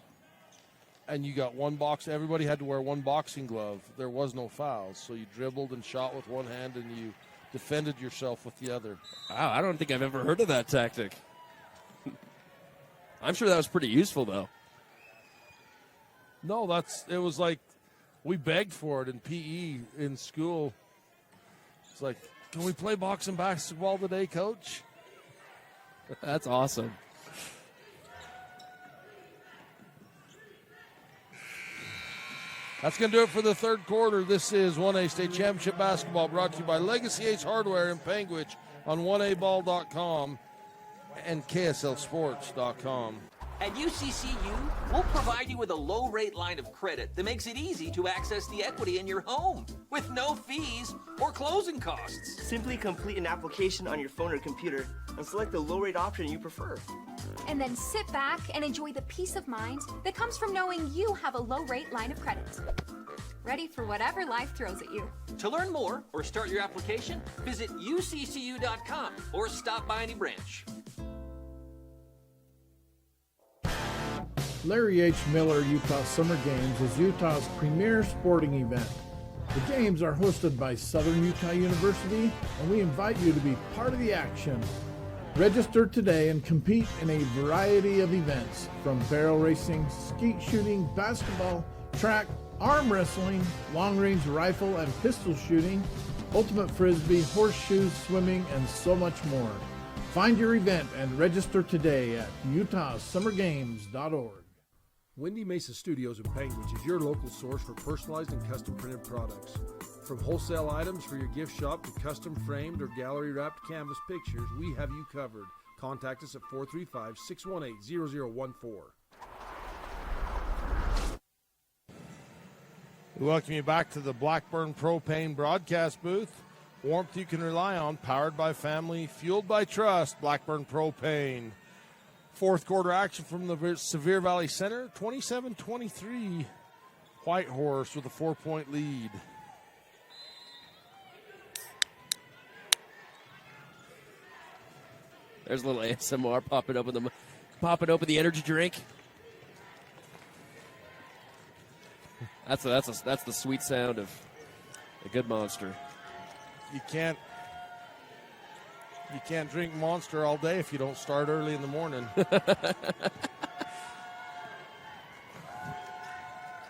and you got one box. Everybody had to wear one boxing glove. There was no fouls, so you dribbled and shot with one hand, and you defended yourself with the other. Wow, I don't think I've ever heard of that tactic. I'm sure that was pretty useful, though. No, it was like we begged for it in PE in school. It's like, can we play boxing basketball today, Coach? That's awesome. That's going to do it for the third quarter. This is 1A State Championship Basketball brought to you by Legacy Ace Hardware in Panguitch on 1aball.com and KSLSports.com. At UCCU, we'll provide you with a low-rate line of credit that makes it easy to access the equity in your home with no fees or closing costs. Simply complete an application on your phone or computer and select the low-rate option you prefer. And then sit back and enjoy the peace of mind that comes from knowing you have a low-rate line of credit. Ready for whatever life throws at you. To learn more or start your application, visit uccu.com or stop by any branch. Larry H. Miller Utah Summer Games is Utah's premier sporting event. The games are hosted by Southern Utah University, and we invite you to be part of the action. Register today and compete in a variety of events, from barrel racing, skeet shooting, basketball, track, arm wrestling, long-range rifle and pistol shooting, ultimate frisbee, horseshoes, swimming, and so much more. Find your event and register today at utahsummergames.org. Windy Mesa Studios in Panguitch is your local source for personalized and custom printed products. From wholesale items for your gift shop to custom framed or gallery wrapped canvas pictures, we have you covered. Contact us at 435-618-0014. We welcome you back to the Blackburn Propane broadcast booth. Warmth you can rely on, powered by family, fueled by trust. Blackburn Propane. Fourth quarter action from the Sevier Valley Center, 27-23. Whitehorse with a 4-point lead. There's a little ASMR popping open the energy drink. That's the sweet sound of a good Monster. You can't drink Monster all day if you don't start early in the morning.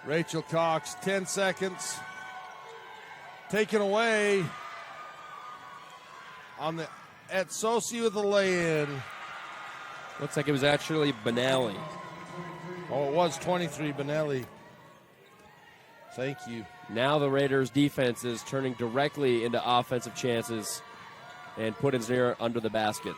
Rachel Cox, 10 seconds. Taken away on the Etsosi with the lay-in. Looks like it was actually Benelli. Oh, it was 23 Benelli. Thank you. Now the Raiders' defense is turning directly into offensive chances and put Zera under the basket.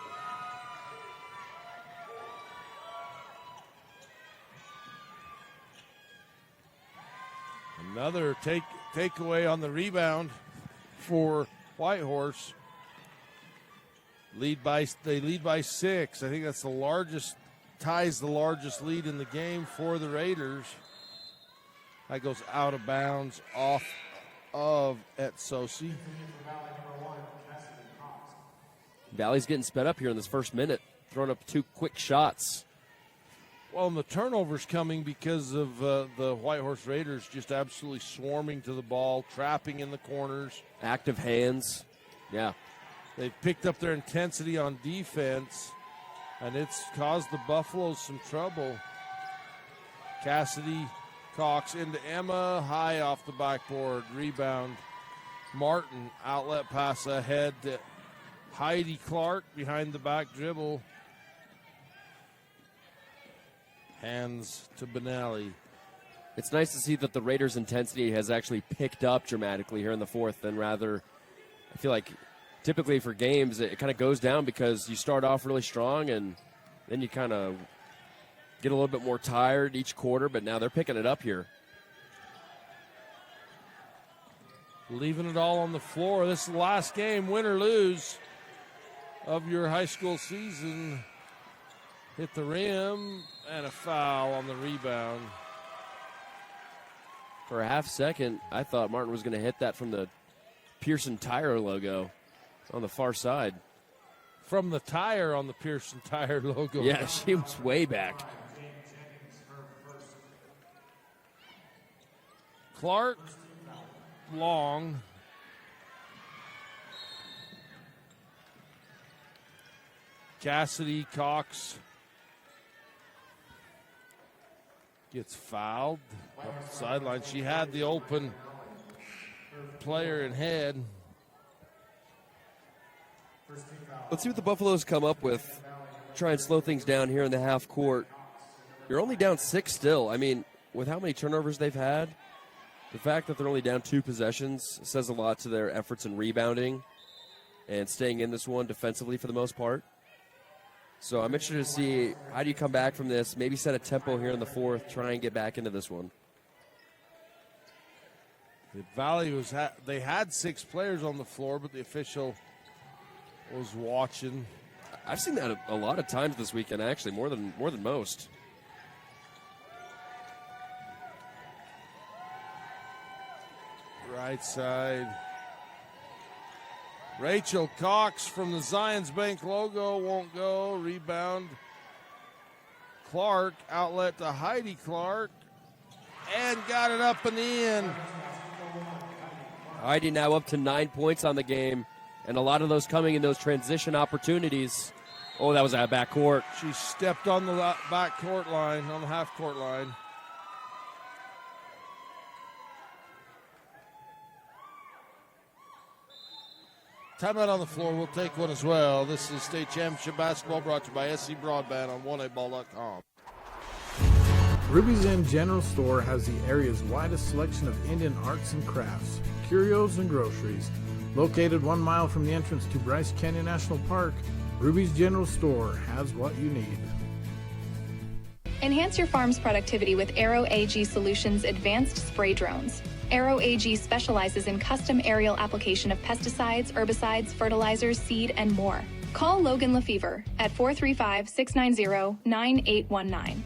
Another takeaway on the rebound for Whitehorse. They lead by 6. I think that's the largest, ties the largest lead in the game for the Raiders. That goes out of bounds off of Etsosi. Valley's getting sped up here in this first minute, throwing up 2 quick shots. Well, and the turnover's coming because of the Whitehorse Raiders just absolutely swarming to the ball, trapping in the corners. Active hands. Yeah. They've picked up their intensity on defense, and it's caused the Buffaloes some trouble. Cassidy Cox into Emma, high off the backboard. Rebound. Martin, outlet pass ahead to Heidi Clark behind the back dribble. Hands to Benelli. It's nice to see that the Raiders' intensity has actually picked up dramatically here in the fourth, and rather, I feel like typically for games, it kind of goes down because you start off really strong and then you kind of get a little bit more tired each quarter, but now they're picking it up here. Leaving it all on the floor. This is the last game, win or lose, of your high school season. Hit the rim, and a foul on the rebound. For a half second, I thought Martin was going to hit that from the Pearson Tire logo on the far side. From the tire on the Pearson Tire logo. Yeah, she was way back. Clark, long. Cassidy Cox gets fouled up the sideline. She had the open player in head. Let's see what the Buffaloes come up with. Try and slow things down here in the half court. You're only down 6 still. I mean, with how many turnovers they've had, the fact that they're only down 2 possessions says a lot to their efforts in rebounding and staying in this one defensively for the most part. So I'm interested to see how do you come back from this, maybe set a tempo here in the fourth, try and get back into this one. The Valley they had 6 players on the floor, but the official was watching. I've seen that a lot of times this weekend, actually, more than most. Right side. Rachel Cox from the Zions Bank logo won't go. Rebound. Clark, outlet to Heidi Clark, and got it up and in. Heidi now up to 9 points on the game, and a lot of those coming in those transition opportunities. Oh, that was at backcourt. She stepped on the backcourt line, on the half-court line. Timeout on the floor. We'll take one as well. This is State Championship Basketball brought to you by SC Broadband on 1ABall.com. Ruby's Inn General Store has the area's widest selection of Indian arts and crafts, curios, and groceries. Located 1 mile from the entrance to Bryce Canyon National Park, Ruby's General Store has what you need. Enhance your farm's productivity with Aero AG Solutions advanced spray drones. Aero AG specializes in custom aerial application of pesticides, herbicides, fertilizers, seed, and more. Call Logan Lefevre at 435-690-9819.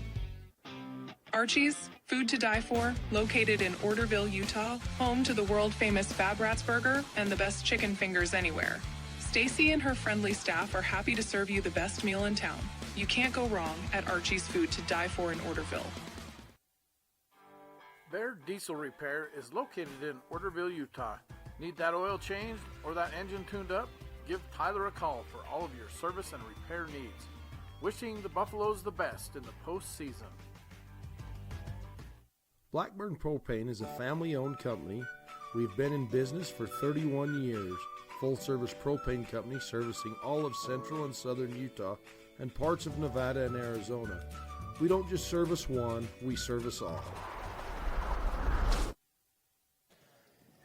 Archie's, food to die for, located in Orderville, Utah, home to the world-famous Fab Rats Burger and the best chicken fingers anywhere. Stacy and her friendly staff are happy to serve you the best meal in town. You can't go wrong at Archie's Food to Die For in Orderville. Bear Diesel Repair is located in Orderville, Utah. Need that oil changed or that engine tuned up? Give Tyler a call for all of your service and repair needs. Wishing the Buffaloes the best in the postseason. Blackburn Propane is a family-owned company. We've been in business for 31 years. Full-service propane company servicing all of central and southern Utah and parts of Nevada and Arizona. We don't just service one, we service all.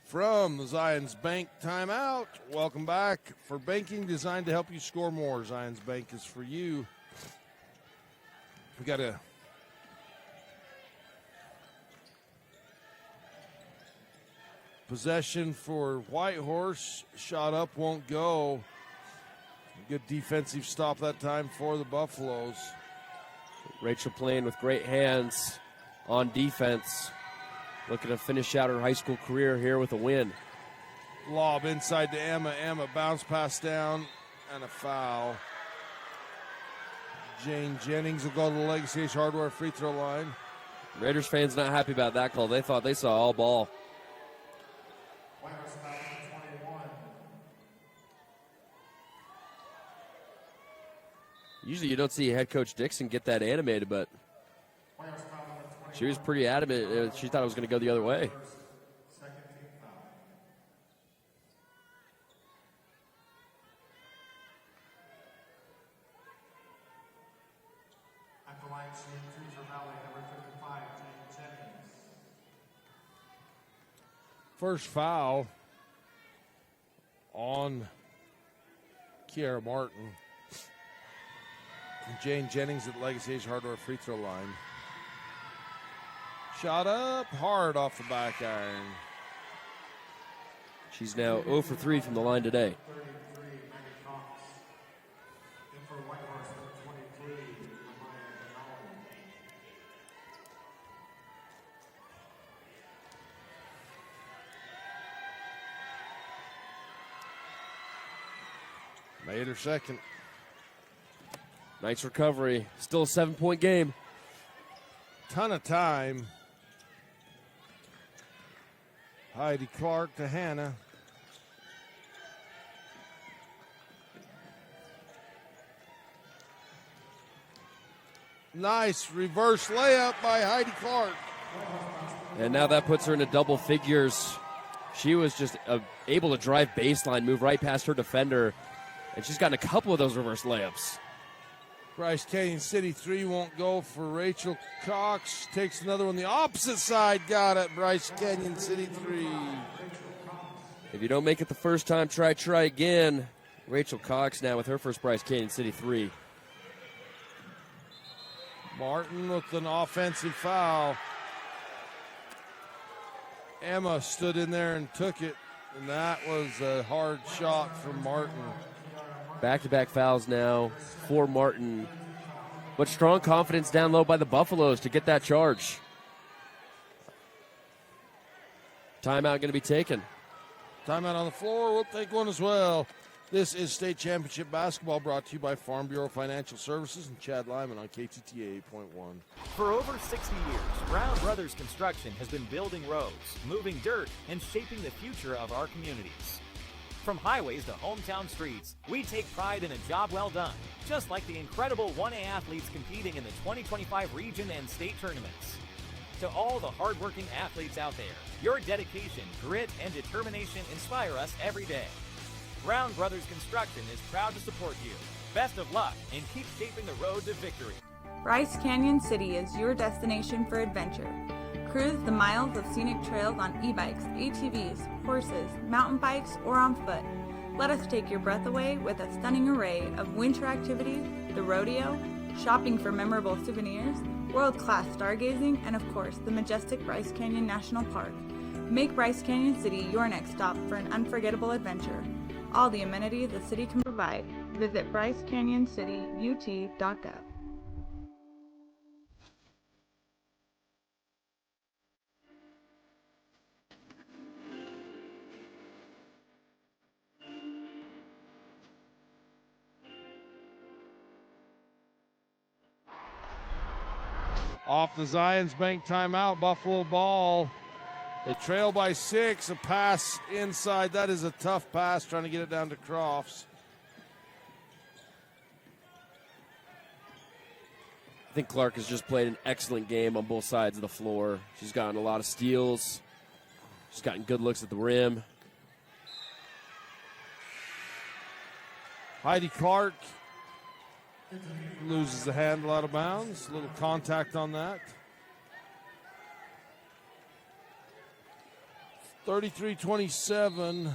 From the Zions Bank timeout, welcome back. For banking designed to help you score more, Zions Bank is for you. We got a Possession for Whitehorse. Shot up, won't go. Good defensive stop that time for the Buffaloes. Rachel playing with great hands on defense. Looking to finish out her high school career here with a win. Lob inside to Emma. Emma bounce pass down and a foul. Jane Jennings will go to the Legacy H Hardware free throw line. Raiders fans not happy about that call. They thought they saw all ball. Usually you don't see head coach Dixon get that animated, but she was pretty adamant. She thought it was going to go the other way. First foul on Kiara Martin. Jane Jennings at Legacy H Hardware free throw line. Shot up hard off the back iron. She's now 0 for 3 from the line today. Made her second. Nice recovery. Still a 7-point game. Ton of time. Heidi Clark to Hannah. Nice reverse layup by Heidi Clark. And now that puts her into double figures. She was just able to drive baseline, move right past her defender, and she's gotten a couple of those reverse layups. Bryce Canyon City 3 won't go for Rachel Cox. Takes another one the opposite side. Got it. Bryce Canyon City 3. If you don't make it the first time, try again. Rachel Cox now with her first Bryce Canyon City 3. Martin with an offensive foul. Emma stood in there and took it, and that was a hard shot from Martin. Back-to-back fouls now for Martin. But strong confidence down low by the Buffaloes to get that charge. Timeout going to be taken. Timeout on the floor. We'll take one as well. This is State Championship Basketball brought to you by Farm Bureau Financial Services and Chad Lyman on KTTA 8.1. For over 60 years, Brown Brothers Construction has been building roads, moving dirt, and shaping the future of our communities. From highways to hometown streets, we take pride in a job well done, just like the incredible 1A athletes competing in the 2025 region and state tournaments. To all the hardworking athletes out there, your dedication, grit, and determination inspire us every day. Brown Brothers Construction is proud to support you. Best of luck and keep shaping the road to victory. Bryce Canyon City is your destination for adventure. Cruise the miles of scenic trails on e-bikes, ATVs, horses, mountain bikes, or on foot. Let us take your breath away with a stunning array of winter activities, the rodeo, shopping for memorable souvenirs, world-class stargazing, and of course, the majestic Bryce Canyon National Park. Make Bryce Canyon City your next stop for an unforgettable adventure. All the amenities the city can provide. Visit BryceCanyonCityUT.gov. Off the Zions Bank timeout, Buffalo ball. They trail by 6, a pass inside. That is a tough pass, trying to get it down to Crofts. I think Clark has just played an excellent game on both sides of the floor. She's gotten a lot of steals. She's gotten good looks at the rim. Heidi Clark loses the handle out of bounds. A little contact on that. 33-27.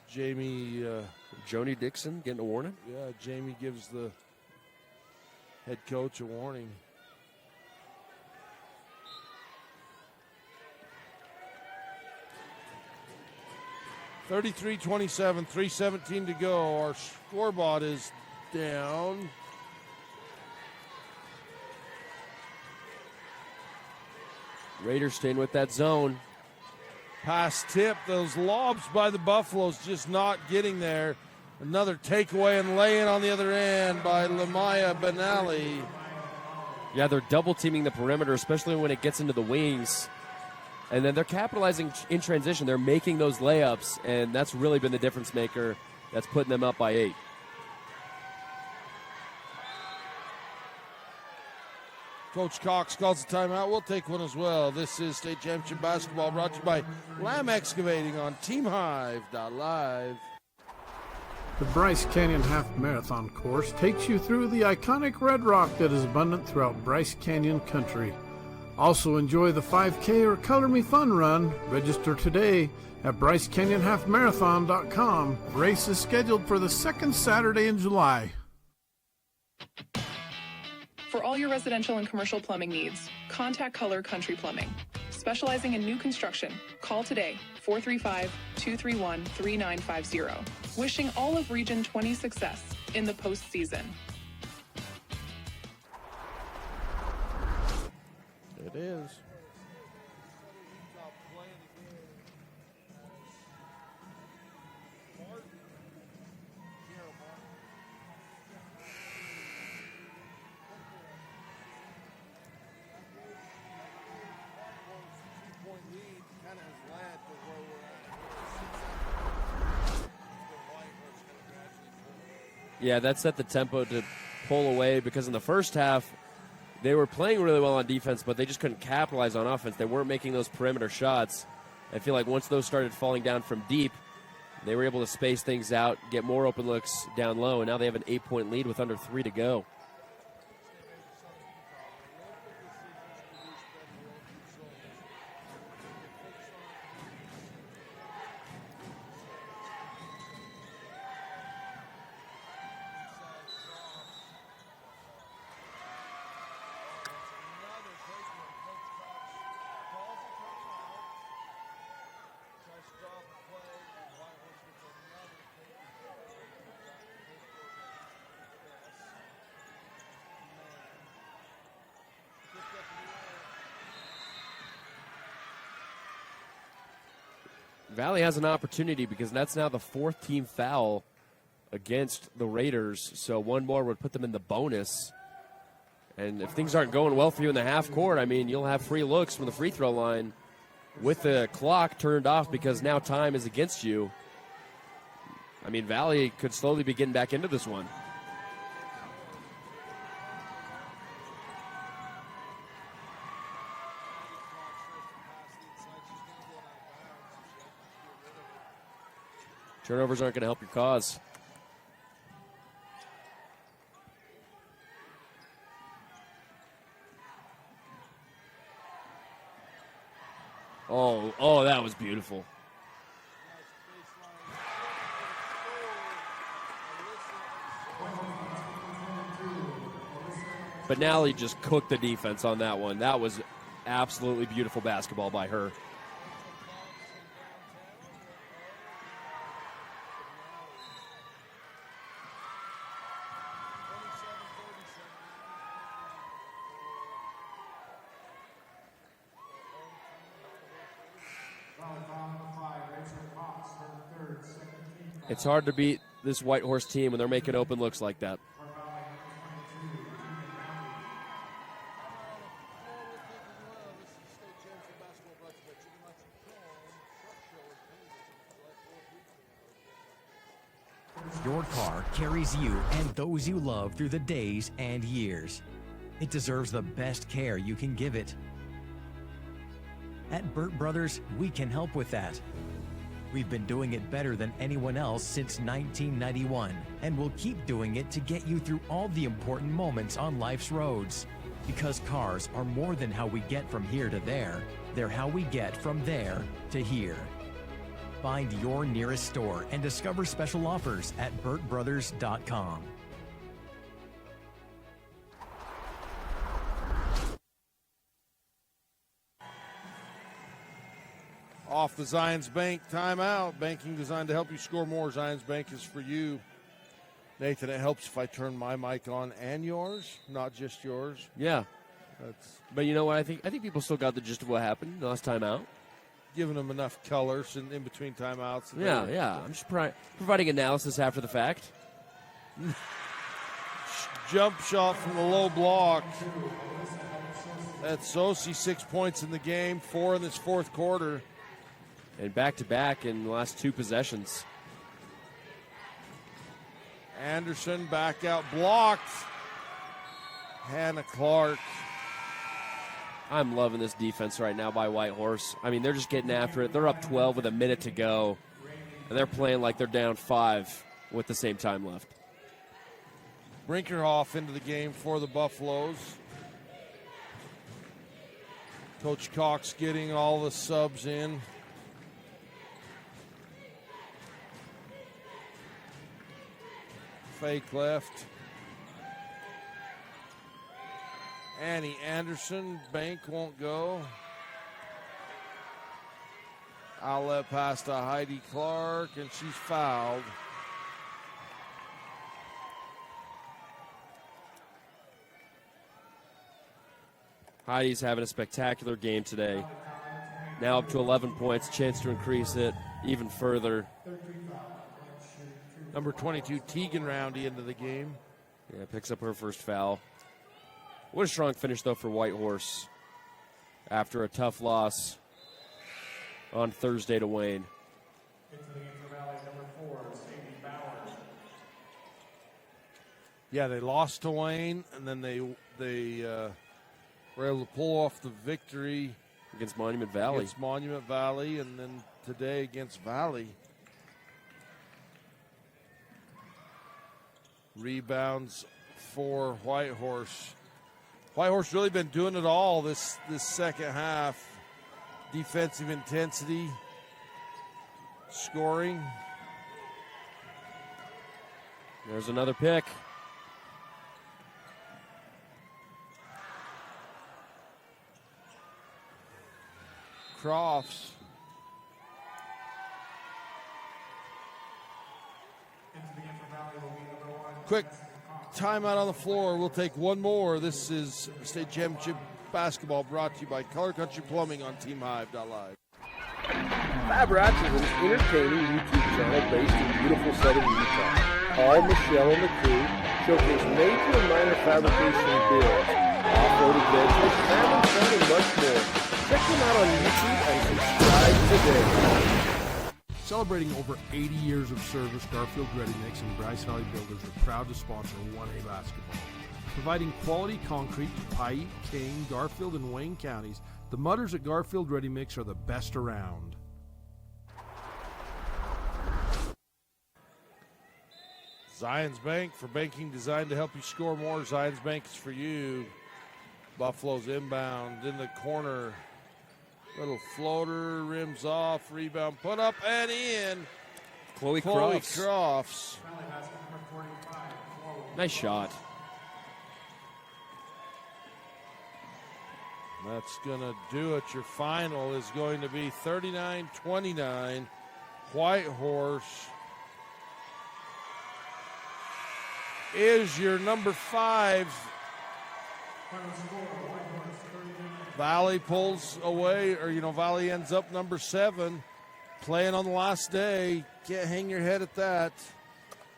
Jamie. Joni Dixon getting a warning? Yeah, Jamie gives the head coach a warning. 33-27, 3:17 to go. Our scoreboard is down. Raiders staying with that zone. Pass tip. Those lobs by the Buffaloes just not getting there. Another takeaway and lay-in on the other end by Lamaya Benali. Yeah, they're double teaming the perimeter, especially when it gets into the wings. And then they're capitalizing in transition. They're making those layups, and that's really been the difference maker that's putting them up by 8. Coach Cox calls the timeout. We'll take one as well. This is State Championship Basketball brought to you by Lamb Excavating on TeamHive.live. The Bryce Canyon Half Marathon course takes you through the iconic red rock that is abundant throughout Bryce Canyon country. Also enjoy the 5K or Color Me Fun run. Register today at BryceCanyonHalfMarathon.com. Race is scheduled for the second Saturday in July. For all your residential and commercial plumbing needs, contact Color Country Plumbing. Specializing in new construction, call today, 435-231-3950. Wishing all of Region 20 success in the postseason. It is. Yeah, that set the tempo to pull away because in the first half, they were playing really well on defense, but they just couldn't capitalize on offense. They weren't making those perimeter shots. I feel like once those started falling down from deep, they were able to space things out, get more open looks down low, and now they have an 8-point lead with under 3 to go. Valley has an opportunity because that's now the 4th team foul against the Raiders. So one more would put them in the bonus. And if things aren't going well for you in the half court, I mean, you'll have free looks from the free throw line with the clock turned off because now time is against you. I mean, Valley could slowly be getting back into this one. Turnovers aren't going to help your cause. Oh, that was beautiful. But Nally just cooked the defense on that one. That was absolutely beautiful basketball by her. It's hard to beat this Whitehorse team when they're making open looks like that. Your car carries you and those you love through the days and years. It deserves the best care you can give it. At Burt Brothers, we can help with that. We've been doing it better than anyone else since 1991, and we'll keep doing it to get you through all the important moments on life's roads. Because cars are more than how we get from here to there, they're how we get from there to here. Find your nearest store and discover special offers at burtbrothers.com. Off the Zions Bank timeout. Banking designed to help you score more. Zions Bank is for you. Nathan, it helps if I turn my mic on and yours, not just yours. Yeah. But you know what? I think people still got the gist of what happened the last time out. Giving them enough colors in between timeouts. Yeah. I'm just providing analysis after the fact. Jump shot from the low block. That's Sosi, 6 points in the game, 4 in this fourth quarter. And back-to-back in the last 2 possessions. Anderson back out, blocked. Hannah Clark. I'm loving this defense right now by Whitehorse. I mean, they're just getting after it. They're up 12 with a minute to go, and they're playing like they're down 5 with the same time left. Brinkerhoff into the game for the Buffaloes. Coach Cox getting all the subs in. Fake left. Annie Anderson, Bank won't go. Outlet pass to Heidi Clark, and she's fouled. Heidi's having a spectacular game today. Now up to 11 points, chance to increase it even further. Number 22, Tegan Roundy into the game. Yeah, picks up her first foul. What a strong finish, though, for Whitehorse after a tough loss on Thursday to Wayne. Yeah, they lost to Wayne, and then they were able to pull off the victory against Monument Valley. And then today against Valley. Rebounds for Whitehorse. Whitehorse really been doing it all this second half. Defensive intensity, scoring. There's another pick. Crofts. Quick timeout on the floor. We'll take one more. This is State Championship Basketball brought to you by Color Country Plumbing on TeamHive.live. Fab Rats is an entertaining YouTube channel based in beautiful southern Utah. Paul, Michelle, and the crew showcase major and minor fabrication builds, off-road adventures, family fun, and much more. Check them out on YouTube and subscribe today. Celebrating over 80 years of service, Garfield Ready Mix and Bryce Valley Builders are proud to sponsor 1A basketball. Providing quality concrete to Paiute, Kane, Garfield, and Wayne counties, the mutters at Garfield Ready Mix are the best around. Zions Bank, for banking designed to help you score more. Zions Bank is for you. Buffalo's inbound in the corner. Little floater, rims off, rebound, put up and in. Chloe Crofts. Crofts. Nice shot. That's going to do it. Your final is going to be 39-29. Whitehorse is your number 5. Valley pulls away, or, Valley ends up number 7. Playing on the last day. Can't hang your head at that.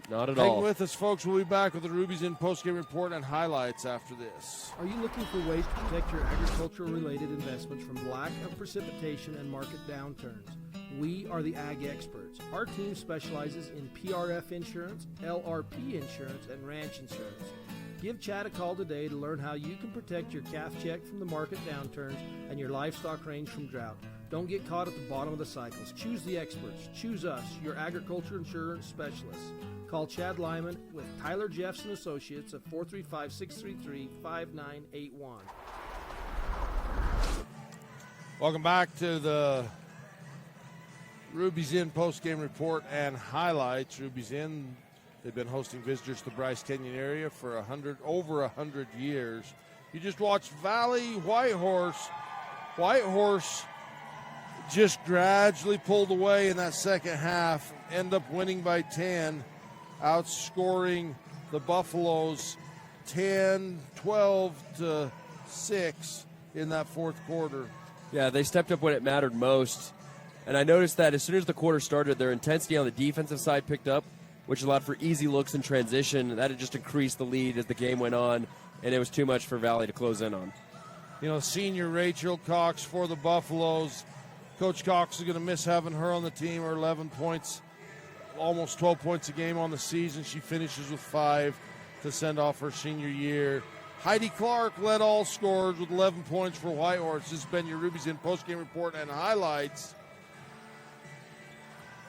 Not at Hang all. with us, folks. We'll be back with the Ruby's In postgame report and highlights after this. Are you looking for ways to protect your agricultural-related investments from lack of precipitation and market downturns? We are the Ag Experts. Our team specializes in PRF insurance, LRP insurance, and ranch insurance. Give Chad a call today to learn how you can protect your calf check from the market downturns and your livestock range from drought. Don't get caught at the bottom of the cycles. Choose the experts. Choose us, your agriculture insurance specialists. Call Chad Lyman with Tyler Jeffs and Associates at 435-633-5981. Welcome back to the Ruby's In postgame report and highlights. Ruby's In, they've been hosting visitors to the Bryce Canyon area for over 100 years. You just watched Valley Whitehorse. Whitehorse just gradually pulled away in that second half, end up winning by 10, outscoring the Buffaloes 10-12-6 in that fourth quarter. Yeah, they stepped up when it mattered most. And I noticed that as soon as the quarter started, their intensity on the defensive side picked up, which allowed for easy looks in transition. That had just increased the lead as the game went on, and it was too much for Valley to close in on. You know, senior Rachel Cox for the Buffaloes. Coach Cox is going to miss having her on the team. Her 11 points, almost 12 points a game on the season. She finishes with 5 to send off her senior year. Heidi Clark led all scorers with 11 points for Whitehorse. This has been your Ruby's In postgame report and highlights.